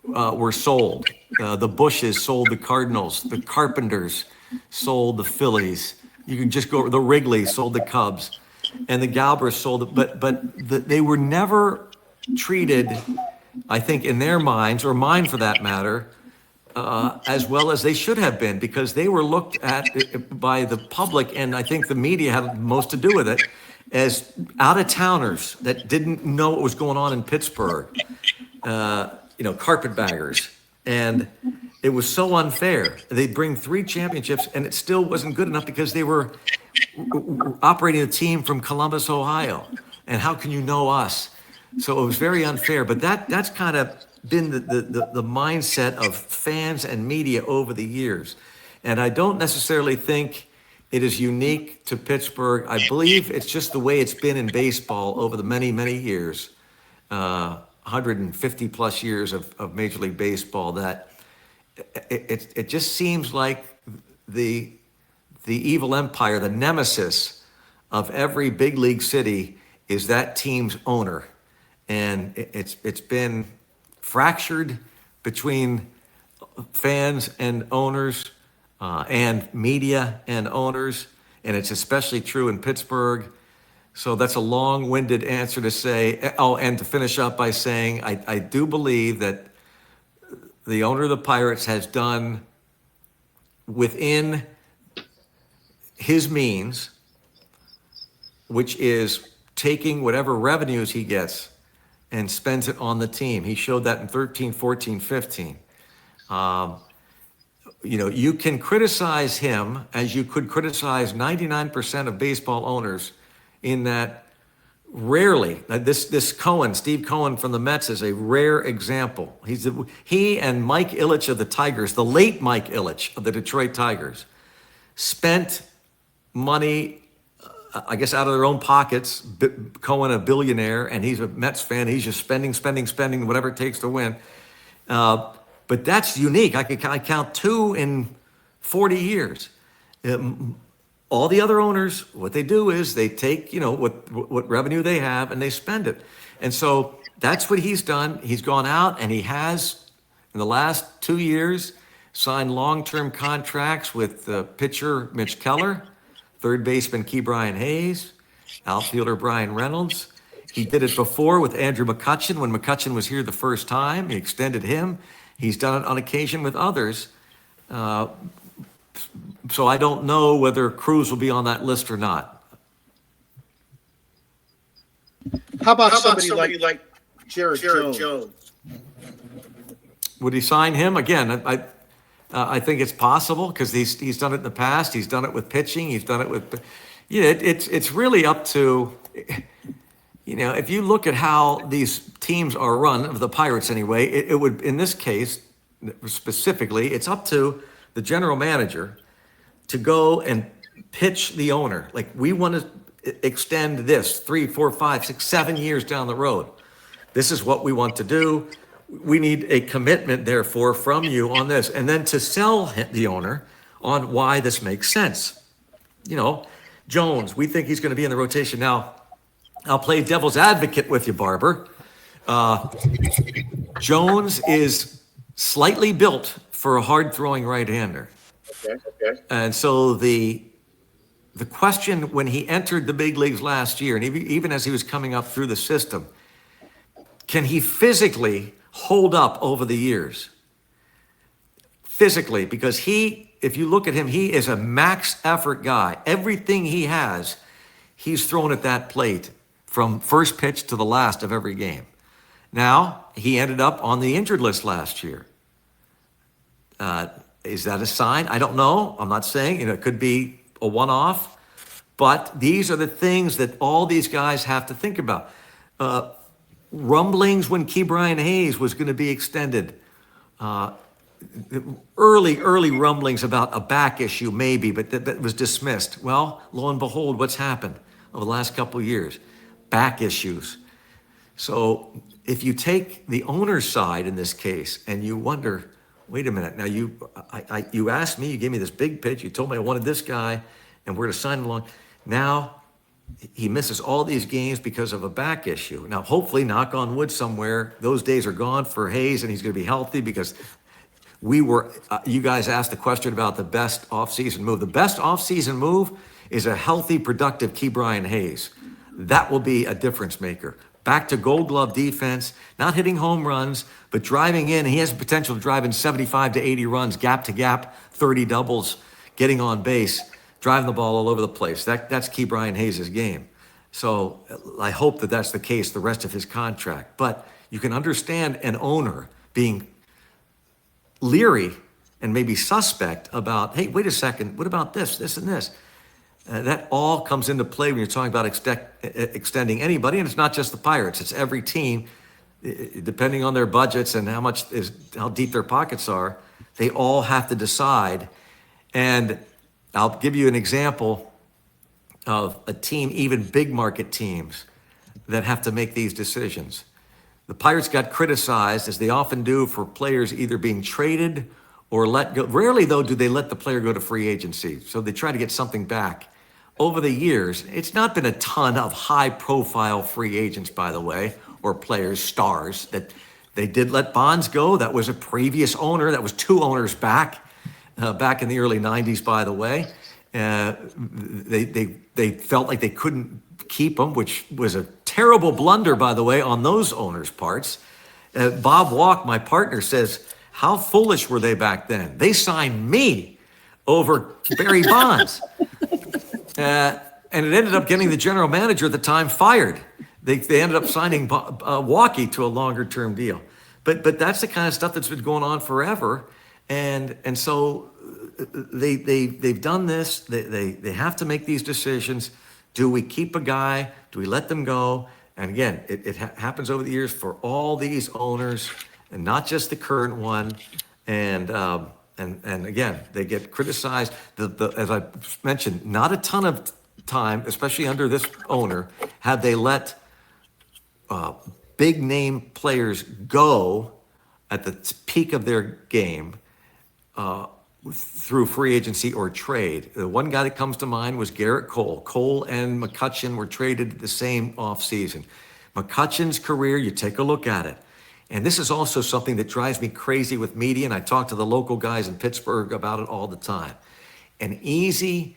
Speaker 8: were sold. The Bushes sold the Cardinals. The Carpenters sold the Phillies. You can just go. The Wrigley sold the Cubs, and the Galbraiths sold it. But they were never treated, I think, in their minds, or mine for that matter, as well as they should have been, because they were looked at by the public, and I think the media had most to do with it, as out-of-towners that didn't know what was going on in Pittsburgh, carpetbaggers. And it was so unfair. They'd bring 3 championships, and it still wasn't good enough because they were operating a team from Columbus, Ohio. And how can you know us? So it was very unfair. But that's kind of been the mindset of fans and media over the years. And I don't necessarily think it is unique to Pittsburgh. I believe it's just the way it's been in baseball over the many, many years, 150 plus years of Major League Baseball, that it just seems like the evil empire, the nemesis of every big league city is that team's owner. And it's been fractured between fans and owners, and media and owners, and it's especially true in Pittsburgh. So that's a long-winded answer to say, and to finish up by saying, I do believe that the owner of the Pirates has done within his means, which is taking whatever revenues he gets and spends it on the team. He showed that in 13, 14, 15. You can criticize him as you could criticize 99% of baseball owners, in that rarely, Steve Cohen from the Mets is a rare example. He and Mike Ilitch of the Tigers, the late Mike Ilitch of the Detroit Tigers, spent money, I guess, out of their own pockets. Cohen, a billionaire, and he's a Mets fan. He's just spending, whatever it takes to win. But that's unique. I count 2 in 40 years. All the other owners, what they do is they take, what revenue they have and they spend it. And so that's what he's done. He's gone out and he has, in the last 2 years, signed long-term contracts with pitcher Mitch Keller, third baseman Ke'Bryan Hayes, outfielder Brian Reynolds. He did it before with Andrew McCutchen when McCutchen was here the first time. He extended him. He's done it on occasion with others. So I don't know whether Cruz will be on that list or not.
Speaker 2: How about somebody like Jared Jones?
Speaker 8: Would he sign him again? I think it's possible because he's done it in the past. He's done it with pitching. He's done it with, it's really up to, if you look at how these teams are run, of the Pirates anyway, it would, in this case specifically, it's up to the general manager to go and pitch the owner. Like, we want to extend this 3, 4, 5, 6, 7 years down the road. This is what we want to do. We need a commitment, therefore, from you on this. And then to sell the owner on why this makes sense. Jones, we think he's going to be in the rotation. Now, I'll play devil's advocate with you, Barber. Jones is slightly built for a hard-throwing right-hander. Okay. And so the question when he entered the big leagues last year, and even as he was coming up through the system, can he physically hold up over the years? Physically, because if you look at him, he is a max effort guy. Everything he has, he's thrown at that plate from first pitch to the last of every game. Now, he ended up on the injured list last year. Is that a sign? I don't know. I'm not saying, it could be a one-off, but these are the things that all these guys have to think about. Rumblings when Ke'Bryan Hayes was going to be extended. Early rumblings about a back issue, maybe, but that was dismissed. Well, lo and behold, what's happened over the last couple of years? Back issues. So if you take the owner's side in this case and you wonder, wait a minute, now you asked me, you gave me this big pitch, you told me I wanted this guy, and we're to sign him along. Now he misses all these games because of a back issue. Now, hopefully, knock on wood somewhere, those days are gone for Hayes and he's going to be healthy, because you guys asked the question about the best offseason move. The best offseason move is a healthy, productive Ke'Bryan Hayes. That will be a difference maker. Back to Gold Glove defense, not hitting home runs, but driving in. He has the potential to drive in 75 to 80 runs, gap to gap, 30 doubles, getting on base, driving the ball all over the place. That's Ke'Bryan Hayes' game. So I hope that that's the case the rest of his contract. But you can understand an owner being leery and maybe suspect about, hey, wait a second, what about this, this, and this? That all comes into play when you're talking about extending anybody, and it's not just the Pirates, it's every team, depending on their budgets and how deep their pockets are, they all have to decide. And I'll give you an example of a team, even big market teams, that have to make these decisions. The Pirates got criticized, as they often do, for players either being traded or let go. Rarely, though, do they let the player go to free agency. So they try to get something back. Over the years, it's not been a ton of high-profile free agents, by the way, or players, stars, that they did let Bonds go. That was a previous owner. That was 2 owners back in the early 90s, by the way. They felt like they couldn't keep him, which was a terrible blunder, by the way, on those owners' parts. Bob Walk, my partner, says, how foolish were they back then? They signed me over Barry Bonds. And it ended up getting the general manager at the time fired. They ended up signing Walkie to a longer-term deal. But that's the kind of stuff that's been going on forever. And so they've done this. They have to make these decisions. Do we keep a guy? Do we let them go? And again, it happens over the years for all these owners, and not just the current one. And again, they get criticized. As I mentioned, not a ton of time, especially under this owner, have they let big name players go at the peak of their game through free agency or trade. The one guy that comes to mind was Garrett Cole. Cole and McCutchen were traded the same offseason. McCutchen's career, you take a look at it. And this is also something that drives me crazy with media, and I talk to the local guys in Pittsburgh about it all the time. An easy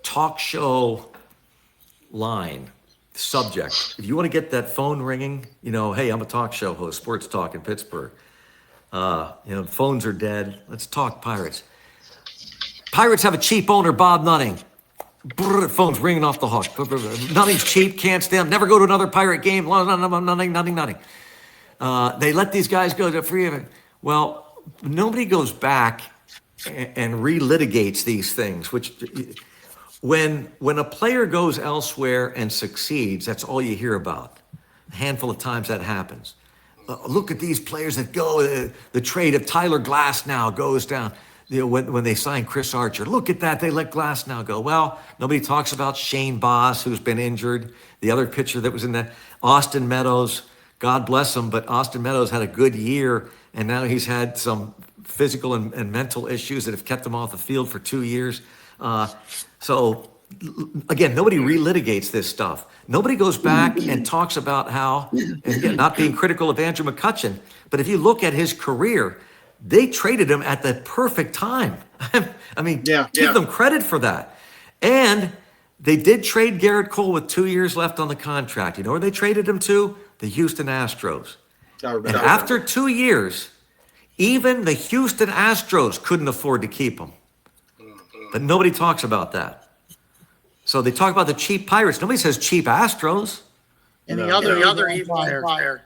Speaker 8: talk show line, subject. If you want to get that phone ringing, hey, I'm a talk show host, sports talk in Pittsburgh. Phones are dead. Let's talk Pirates. Pirates have a cheap owner, Bob Nutting. Brr, phone's ringing off the hook. Nutting's cheap, can't stand, never go to another Pirate game. Nutting. They let these guys go to free event. Well, nobody goes back and relitigates these things, which when a player goes elsewhere and succeeds, that's all you hear about. A handful of times that happens. Look at these players that go, the trade of Tyler Glasnow goes down. When they signed Chris Archer, look at that, they let Glasnow go. Well, nobody talks about Shane Boss, who's been injured. The other pitcher that was in that, Austin Meadows, God bless him, but Austin Meadows had a good year, and now he's had some physical and mental issues that have kept him off the field for 2 years. So again, nobody relitigates this stuff. Nobody goes back and talks about how, and again, not being critical of Andrew McCutchen, but if you look at his career, they traded him at the perfect time. I mean, give them credit for that. And they did trade Garrett Cole with 2 years left on the contract. You know where they traded him to? The Houston Astros. And after 2 years, even the Houston Astros couldn't afford to keep him. But nobody talks about that. So they talk about the cheap Pirates. Nobody says cheap Astros.
Speaker 10: And the other evil empire.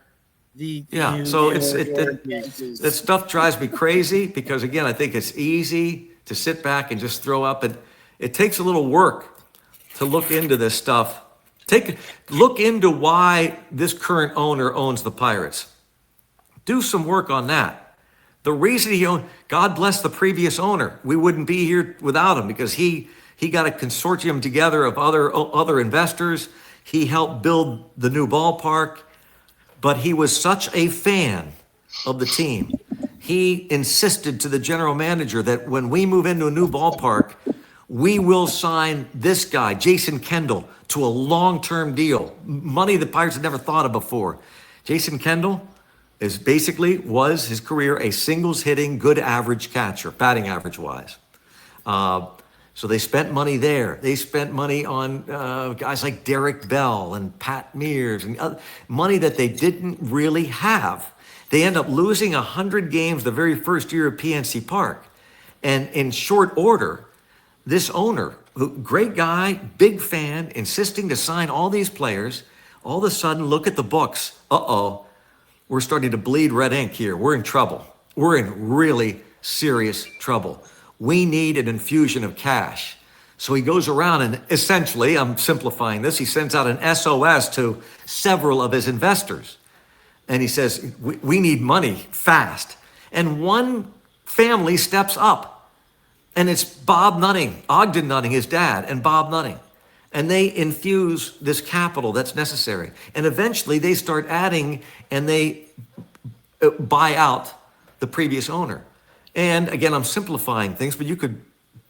Speaker 8: So that stuff drives me crazy because, again, I think it's easy to sit back and just throw up. And it takes a little work to look into this stuff. Look into why this current owner owns the Pirates. Do some work on that. The reason he owned, God bless the previous owner. We wouldn't be here without him because he got a consortium together of other investors. He helped build the new ballpark, but he was such a fan of the team. He insisted to the general manager that when we move into a new ballpark, we will sign this guy, Jason Kendall, to a long-term deal. Money the Pirates had never thought of before. Jason Kendall was his career a singles hitting, good average catcher, batting average wise. So they spent money there. They spent money on guys like Derek Bell and Pat Mears and money that they didn't really have. They end up losing 100 games the very first year of PNC Park. And in short order, this owner, great guy, big fan, insisting to sign all these players, all of a sudden look at the books. Uh-oh, we're starting to bleed red ink here. We're in trouble. We're in really serious trouble. We need an infusion of cash. So he goes around and essentially, I'm simplifying this, he sends out an SOS to several of his investors. And he says, we need money fast. And one family steps up. And it's Bob Nutting, Ogden Nutting, his dad, and Bob Nutting. And they infuse this capital that's necessary. And eventually they start adding and they buy out the previous owner. And again, I'm simplifying things, but you could,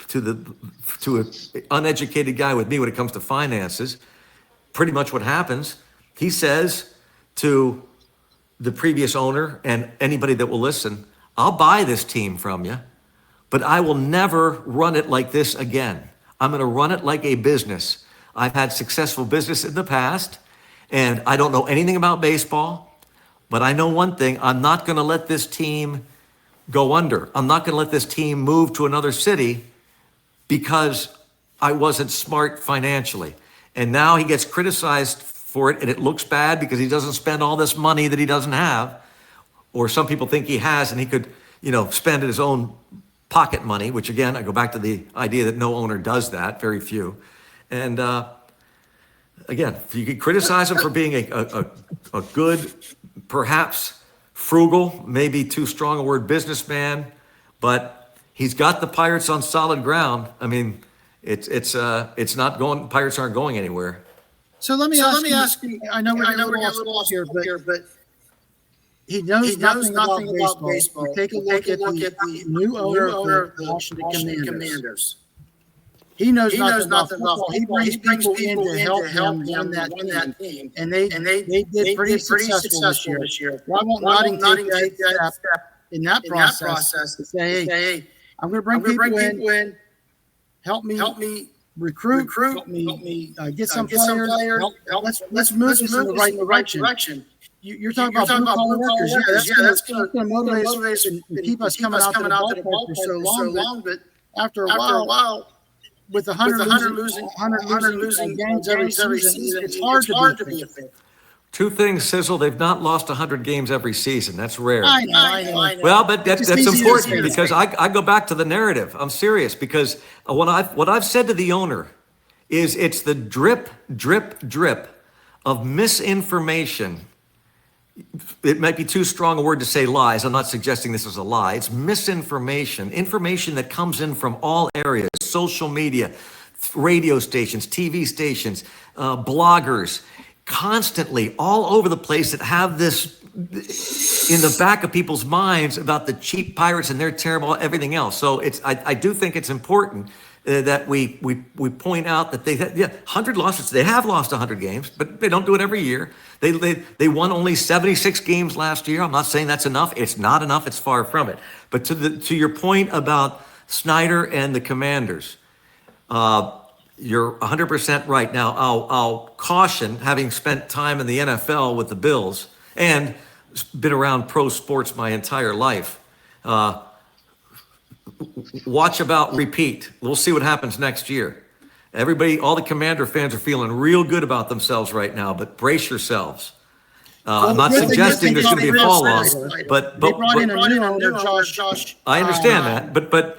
Speaker 8: to an uneducated guy with me when it comes to finances, pretty much what happens, he says to the previous owner and anybody that will listen, I'll buy this team from you, but I will never run it like this again. I'm going to run it like a business. I've had successful business in the past, and I don't know anything about baseball, but I know one thing, I'm not going to let this team go under. I'm not going to let this team move to another city because I wasn't smart financially. And now he gets criticized for it, and it looks bad because he doesn't spend all this money that he doesn't have, or some people think he has and he could, spend his own pocket money, which again, I go back to the idea that no owner does that, very few. And again, you could criticize him for being a good, perhaps frugal, maybe too strong a word, businessman, but he's got the Pirates on solid ground. I mean, it's not going. Pirates aren't going anywhere.
Speaker 10: So let me ask you. I know we're a little off here, but he knows nothing about baseball. You take a look at the new owner of the Washington Commanders. He knows nothing about football. He brings people in to help him win that team, and they did pretty successful this year. Why won't Notting take that step in that process to say, hey, I'm going to bring people in, help me recruit, help me get some players. Let's move this in the right direction. You're talking about blue-collar workers. Yeah, that's going to motivate us and keep us coming out to the ballpark for so long. But after a while, with 100 losing games every season, it's hard to be a fan.
Speaker 8: Two things, Sizzle. They've not lost 100 games every season. That's rare.
Speaker 10: I know.
Speaker 8: Well, but that's important because I go back to the narrative. I'm serious because what I've said to the owner is it's the drip of misinformation. It might be too strong a word to say lies. I'm not suggesting this is a lie. It's misinformation, information that comes in from all areas, social media, radio stations, TV stations, bloggers, constantly all over the place that have this in the back of people's minds about the cheap Pirates and they're terrible, everything else. So I do think it's important that we point out that 100 losses. They have lost 100 games, but they don't do it every year. They won only 76 games last year. I'm not saying that's enough. It's not enough. It's far from it. But to your point about Snyder and the Commanders, you're 100% right. Now I'll caution, having spent time in the NFL with the Bills and been around pro sports my entire life. Watch about repeat. We'll see what happens next year. Everybody, all the Commander fans are feeling real good about themselves right now, but brace yourselves. I'm not suggesting there's going to be a fall off, but
Speaker 10: they brought in a new owner, Josh.
Speaker 8: I understand that, but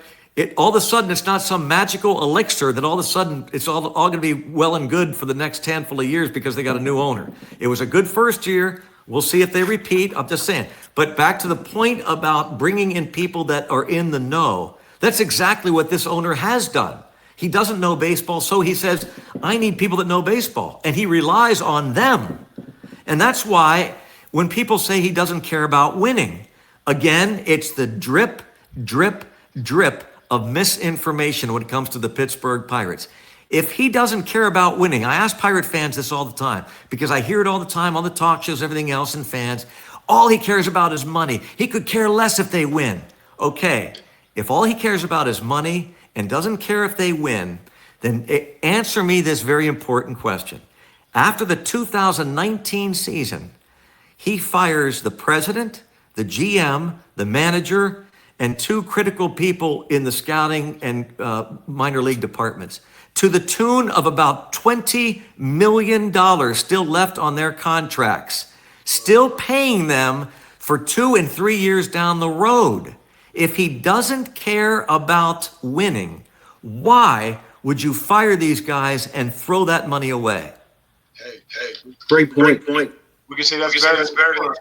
Speaker 8: all of a sudden it's not some magical elixir that all of a sudden it's all going to be well and good for the next handful of years because they got a new owner. It was a good first year. We'll see if they repeat. I'm just saying. But back to the point about bringing in people that are in the know. That's exactly what this owner has done. He doesn't know baseball, so he says, I need people that know baseball. And he relies on them. And that's why when people say he doesn't care about winning, again, it's the drip of misinformation when it comes to the Pittsburgh Pirates. If he doesn't care about winning, I ask Pirate fans this all the time because I hear it all the time on the talk shows, everything else, and fans. All he cares about is money. He could care less if they win. Okay, if all he cares about is money and doesn't care if they win, then answer me this very important question. After the 2019 season, he fires the president, the GM, the manager, and 2 critical people in the scouting and minor league departments, to the tune of about $20 million still left on their contracts, still paying them for 2 and 3 years down the road. If he doesn't care about winning, why would you fire these guys and throw that money away?
Speaker 9: Hey,
Speaker 2: Great point.
Speaker 9: we can say that's better.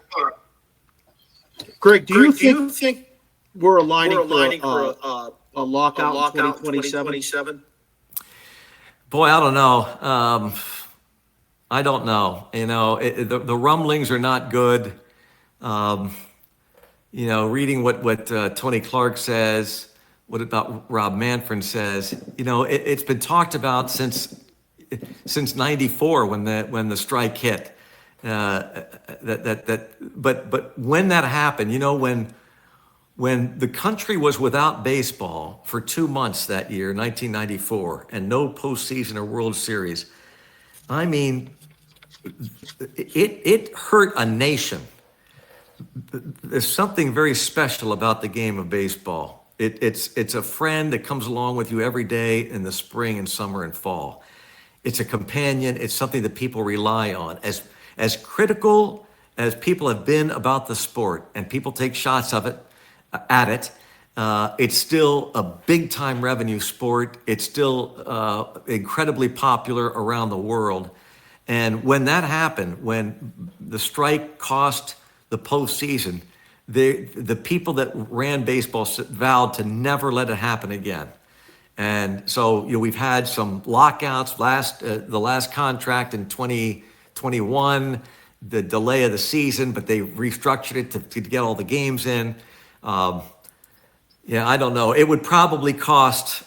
Speaker 2: Greg, do you think we're aligning for a lockout in 2027?
Speaker 8: Boy, I don't know. I don't know. The rumblings are not good. Reading what Tony Clark says, what about Rob Manfred says, it's been talked about since '94 when the strike hit. But when that happened, when the country was without baseball for 2 months that year, 1994, and no postseason or World Series, I mean, it hurt a nation. There's something very special about the game of baseball. It's a friend that comes along with you every day in the spring and summer and fall. It's a companion. It's something that people rely on. As critical as people have been about the sport, and people take shots at it, it's still a big time revenue sport. It's still incredibly popular around the world. And when that happened, when the strike cost the postseason, the people that ran baseball vowed to never let it happen again. And so we've had some lockouts. The last contract in 2021, the delay of the season, but they restructured it to get all the games in. I don't know. It would probably cost.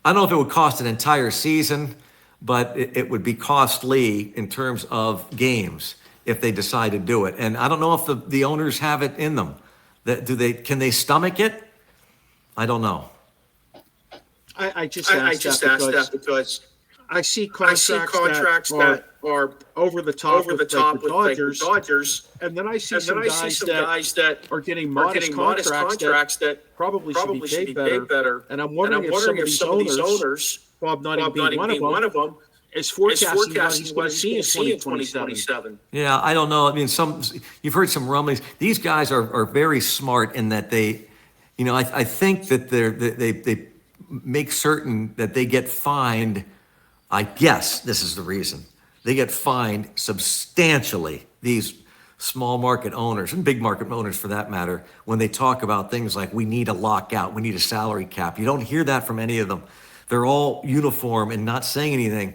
Speaker 8: I don't know if it would cost an entire season, but it would be costly in terms of games if they decide to do it. And I don't know if the owners have it in them. Can they stomach it? I don't know.
Speaker 2: I just asked that because I see contracts that are over the top with the Dodgers, and then I see some guys that are getting modest contracts that probably should be paid better. And I'm wondering if some of these owners, Bob Nutting being one of them, is forecasting what he's going to see in 2027.
Speaker 8: Yeah, I don't know. I mean, you've heard some rumblings. These guys are very smart in that they, I think that they make certain that they get fined. I guess this is the reason. They get fined substantially, these small market owners and big market owners for that matter, when they talk about things like we need a lockout, we need a salary cap. You don't hear that from any of them. They're all uniform and not saying anything.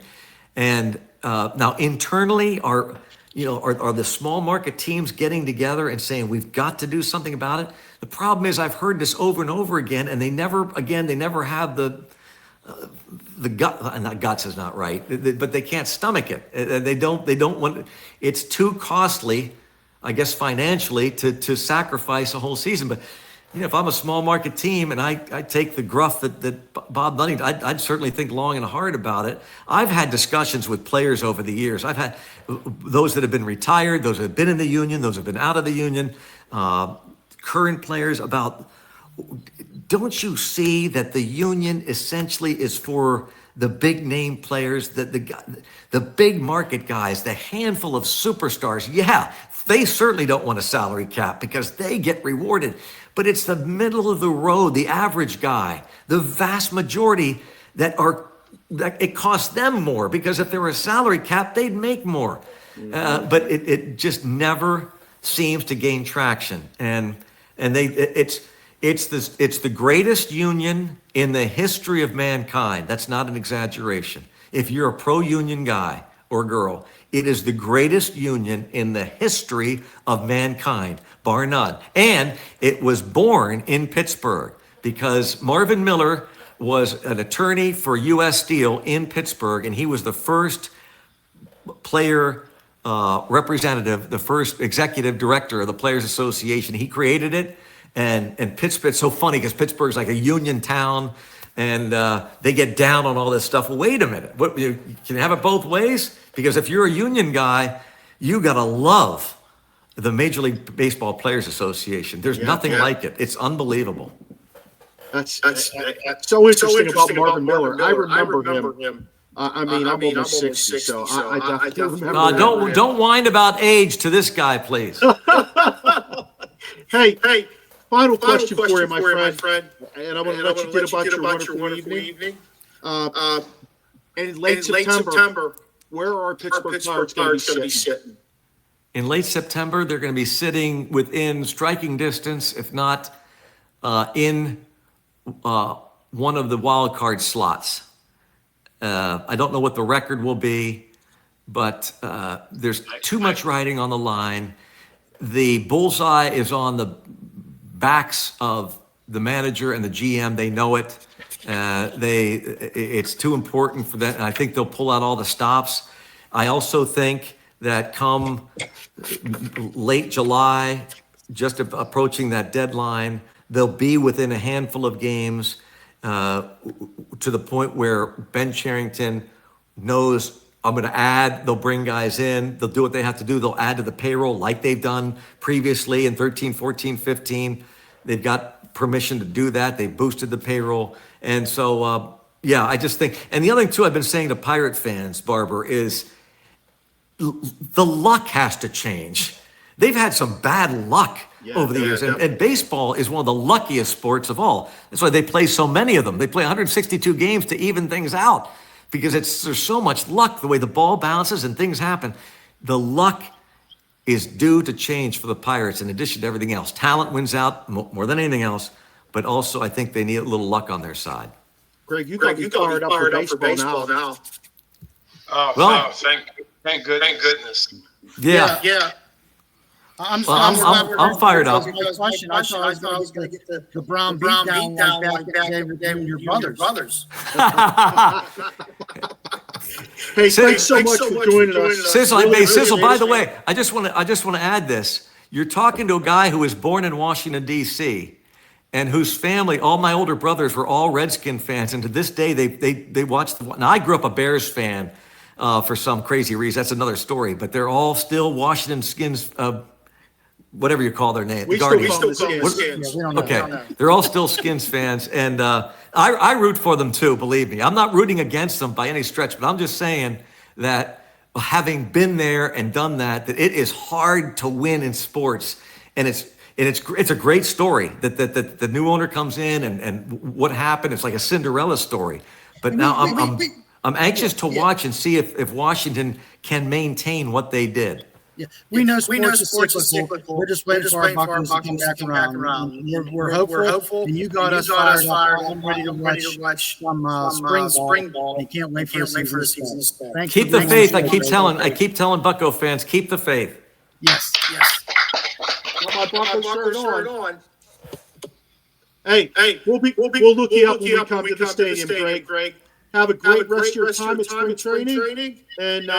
Speaker 8: And now internally, are the small market teams getting together and saying we've got to do something about it? The problem is I've heard this over and over again, and they never have the gut. Not guts is not right, but they can't stomach it. They don't want. It's too costly, I guess, financially to sacrifice a whole season. But if I'm a small market team and I take the gruff that Bob Nutting, I'd certainly think long and hard about it. I've had discussions with players over the years. I've had those that have been retired, those that have been in the union, those that have been out of the union, current players about, don't you see that the union essentially is for the big name players, the big market guys, the handful of superstars? Yeah, they certainly don't want a salary cap because they get rewarded. But it's the middle of the road, the average guy, the vast majority that it costs them more, because if there were a salary cap, they'd make more. But it just never seems to gain traction. And it's the greatest union in the history of mankind. That's not an exaggeration. If you're a pro-union guy or girl, it is the greatest union in the history of mankind, bar none. And it was born in Pittsburgh because Marvin Miller was an attorney for U.S. Steel in Pittsburgh, and he was the first player representative, the first executive director of the Players Association. He created it, and Pittsburgh, it's so funny because Pittsburgh's like a union town, and they get down on all this stuff. Well, wait a minute, you can have it both ways? Because if you're a union guy, you gotta love the Major League Baseball Players Association. There's nothing like it. It's unbelievable.
Speaker 2: That's so interesting about Marvin Miller. I remember him. I mean, I'm almost 60, so I definitely remember.
Speaker 8: Don't whine about age to this guy, please.
Speaker 2: Hey, final question for you, my friend. And I'm going to let you get about your wonderful evening. In late September, where are our Pittsburgh Pirates going to be sitting?
Speaker 8: In late September, they're going to be sitting within striking distance, if not in one of the wild card slots. I don't know what the record will be, but there's too much riding on the line. The bullseye is on the backs of the manager and the GM. They know it. It's too important for that. And I think they'll pull out all the stops. I also think that come late July, just approaching that deadline, they'll be within a handful of games to the point where Ben Cherington knows, I'm going to add, they'll bring guys in, they'll do what they have to do, they'll add to the payroll like they've done previously in 13, 14, 15. They've got permission to do that. They boosted the payroll. And so, I just think, and the other thing too, I've been saying to Pirate fans, Barber, is the luck has to change. They've had some bad luck over the years. And baseball is one of the luckiest sports of all. That's why they play so many of them. They play 162 games to even things out because there's so much luck, the way the ball bounces and things happen. The luck is due to change for the Pirates in addition to everything else. Talent wins out more than anything else, but also I think they need a little luck on their side.
Speaker 2: Greg, you got me fired up for baseball now.
Speaker 9: Oh, well, thank goodness.
Speaker 8: Yeah.
Speaker 10: I'm
Speaker 8: fired up.
Speaker 10: I thought I was going to get the Brown beat down like that with your brothers.
Speaker 2: Hey, thanks so much for joining us.
Speaker 8: Sizzle, by the way, I just want to add this. You're talking to a guy who was born in Washington, D.C., and whose family, all my older brothers were all Redskin fans. And to this day, they watched. Now, I grew up a Bears fan for some crazy reason. That's another story. But they're all still Washington Skins, whatever you call their name.
Speaker 2: We still call them Skins.
Speaker 8: Okay, they're all still Skins fans. And I root for them too, believe me. I'm not rooting against them by any stretch, but I'm just saying that having been there and done that it is hard to win in sports. And it's a great story that the new owner comes in and what happened. It's like a Cinderella story. But now I'm anxious to watch and see if Washington can maintain what we know sports is cyclical. We're just waiting for our Buckeyes to come back around.
Speaker 10: We're hopeful, and you got us fired up. I'm ready to watch some spring ball. I can't wait for the season to start.
Speaker 8: Keep the faith. I keep telling Bucko fans, keep the faith.
Speaker 10: Yes.
Speaker 2: Got my Bucko shirt on. Hey, we'll look you up when we come to the stadium, Greg. Have a great rest of your time at spring training, and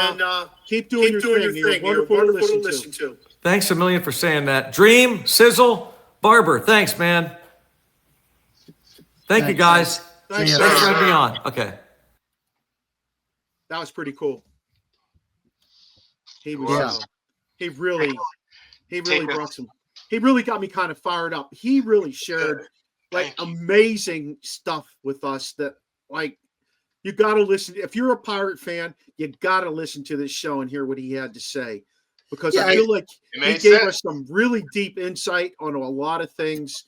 Speaker 2: keep doing your thing. You're wonderful to listen to.
Speaker 8: Thanks a million for saying that. Dream, Sizzle, Barber, thanks, man. Thank you, guys. Thanks for having me on. Okay.
Speaker 2: That was pretty cool. He really brought some. He really got me kind of fired up. He really shared amazing stuff with us that you got to listen. If you're a Pirate fan, you got to listen to this show and hear what he had to say, because I feel like he gave us some really deep insight on a lot of things.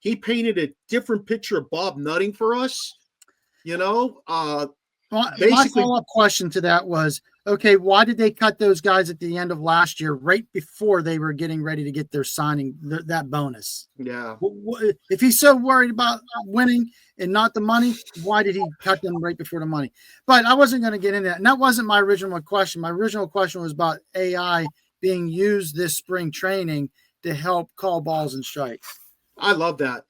Speaker 2: He painted a different picture of Bob Nutting for us.
Speaker 10: Basically, my follow-up question to that was, okay, why did they cut those guys at the end of last year, right before they were getting ready to get their signing, that bonus?
Speaker 2: Yeah.
Speaker 10: If he's so worried about winning and not the money, why did he cut them right before the money? But I wasn't going to get into that. And that wasn't my original question. My original question was about AI being used this spring training to help call balls and strikes.
Speaker 2: I love that.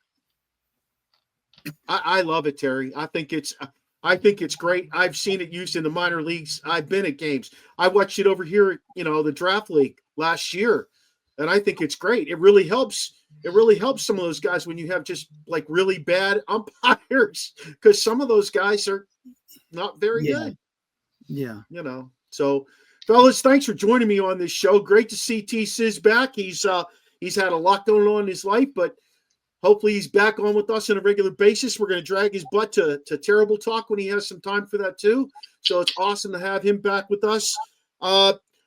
Speaker 2: I love it, Terry. I think it's great. I've seen it used in the minor leagues. I've been at games. I watched it over here, the draft league last year, and I think it's great. It really helps. It really helps some of those guys when you have just really bad umpires, because some of those guys are not very good.
Speaker 10: Yeah.
Speaker 2: So Fellas, thanks for joining me on this show. Great to see T Sizz back. He's had a lot going on in his life, but hopefully he's back on with us on a regular basis. We're going to drag his butt to Terrible Talk when he has some time for that too. So it's awesome to have him back with us.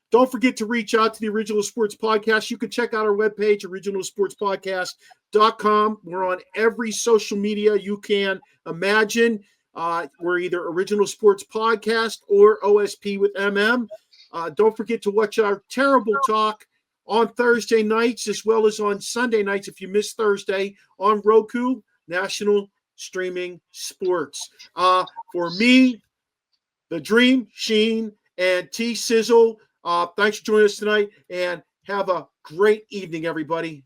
Speaker 2: Don't forget to reach out to the Original Sports Podcast. You can check out our webpage, originalsportspodcast.com. We're on every social media you can imagine. We're either Original Sports Podcast or OSP with MM. Don't forget to watch our Terrible Talk on Thursday nights as well as on Sunday nights if you miss Thursday on Roku, National Streaming Sports. For me, The Dream, Sheen, and T Sizzle, thanks for joining us tonight, and have a great evening, everybody.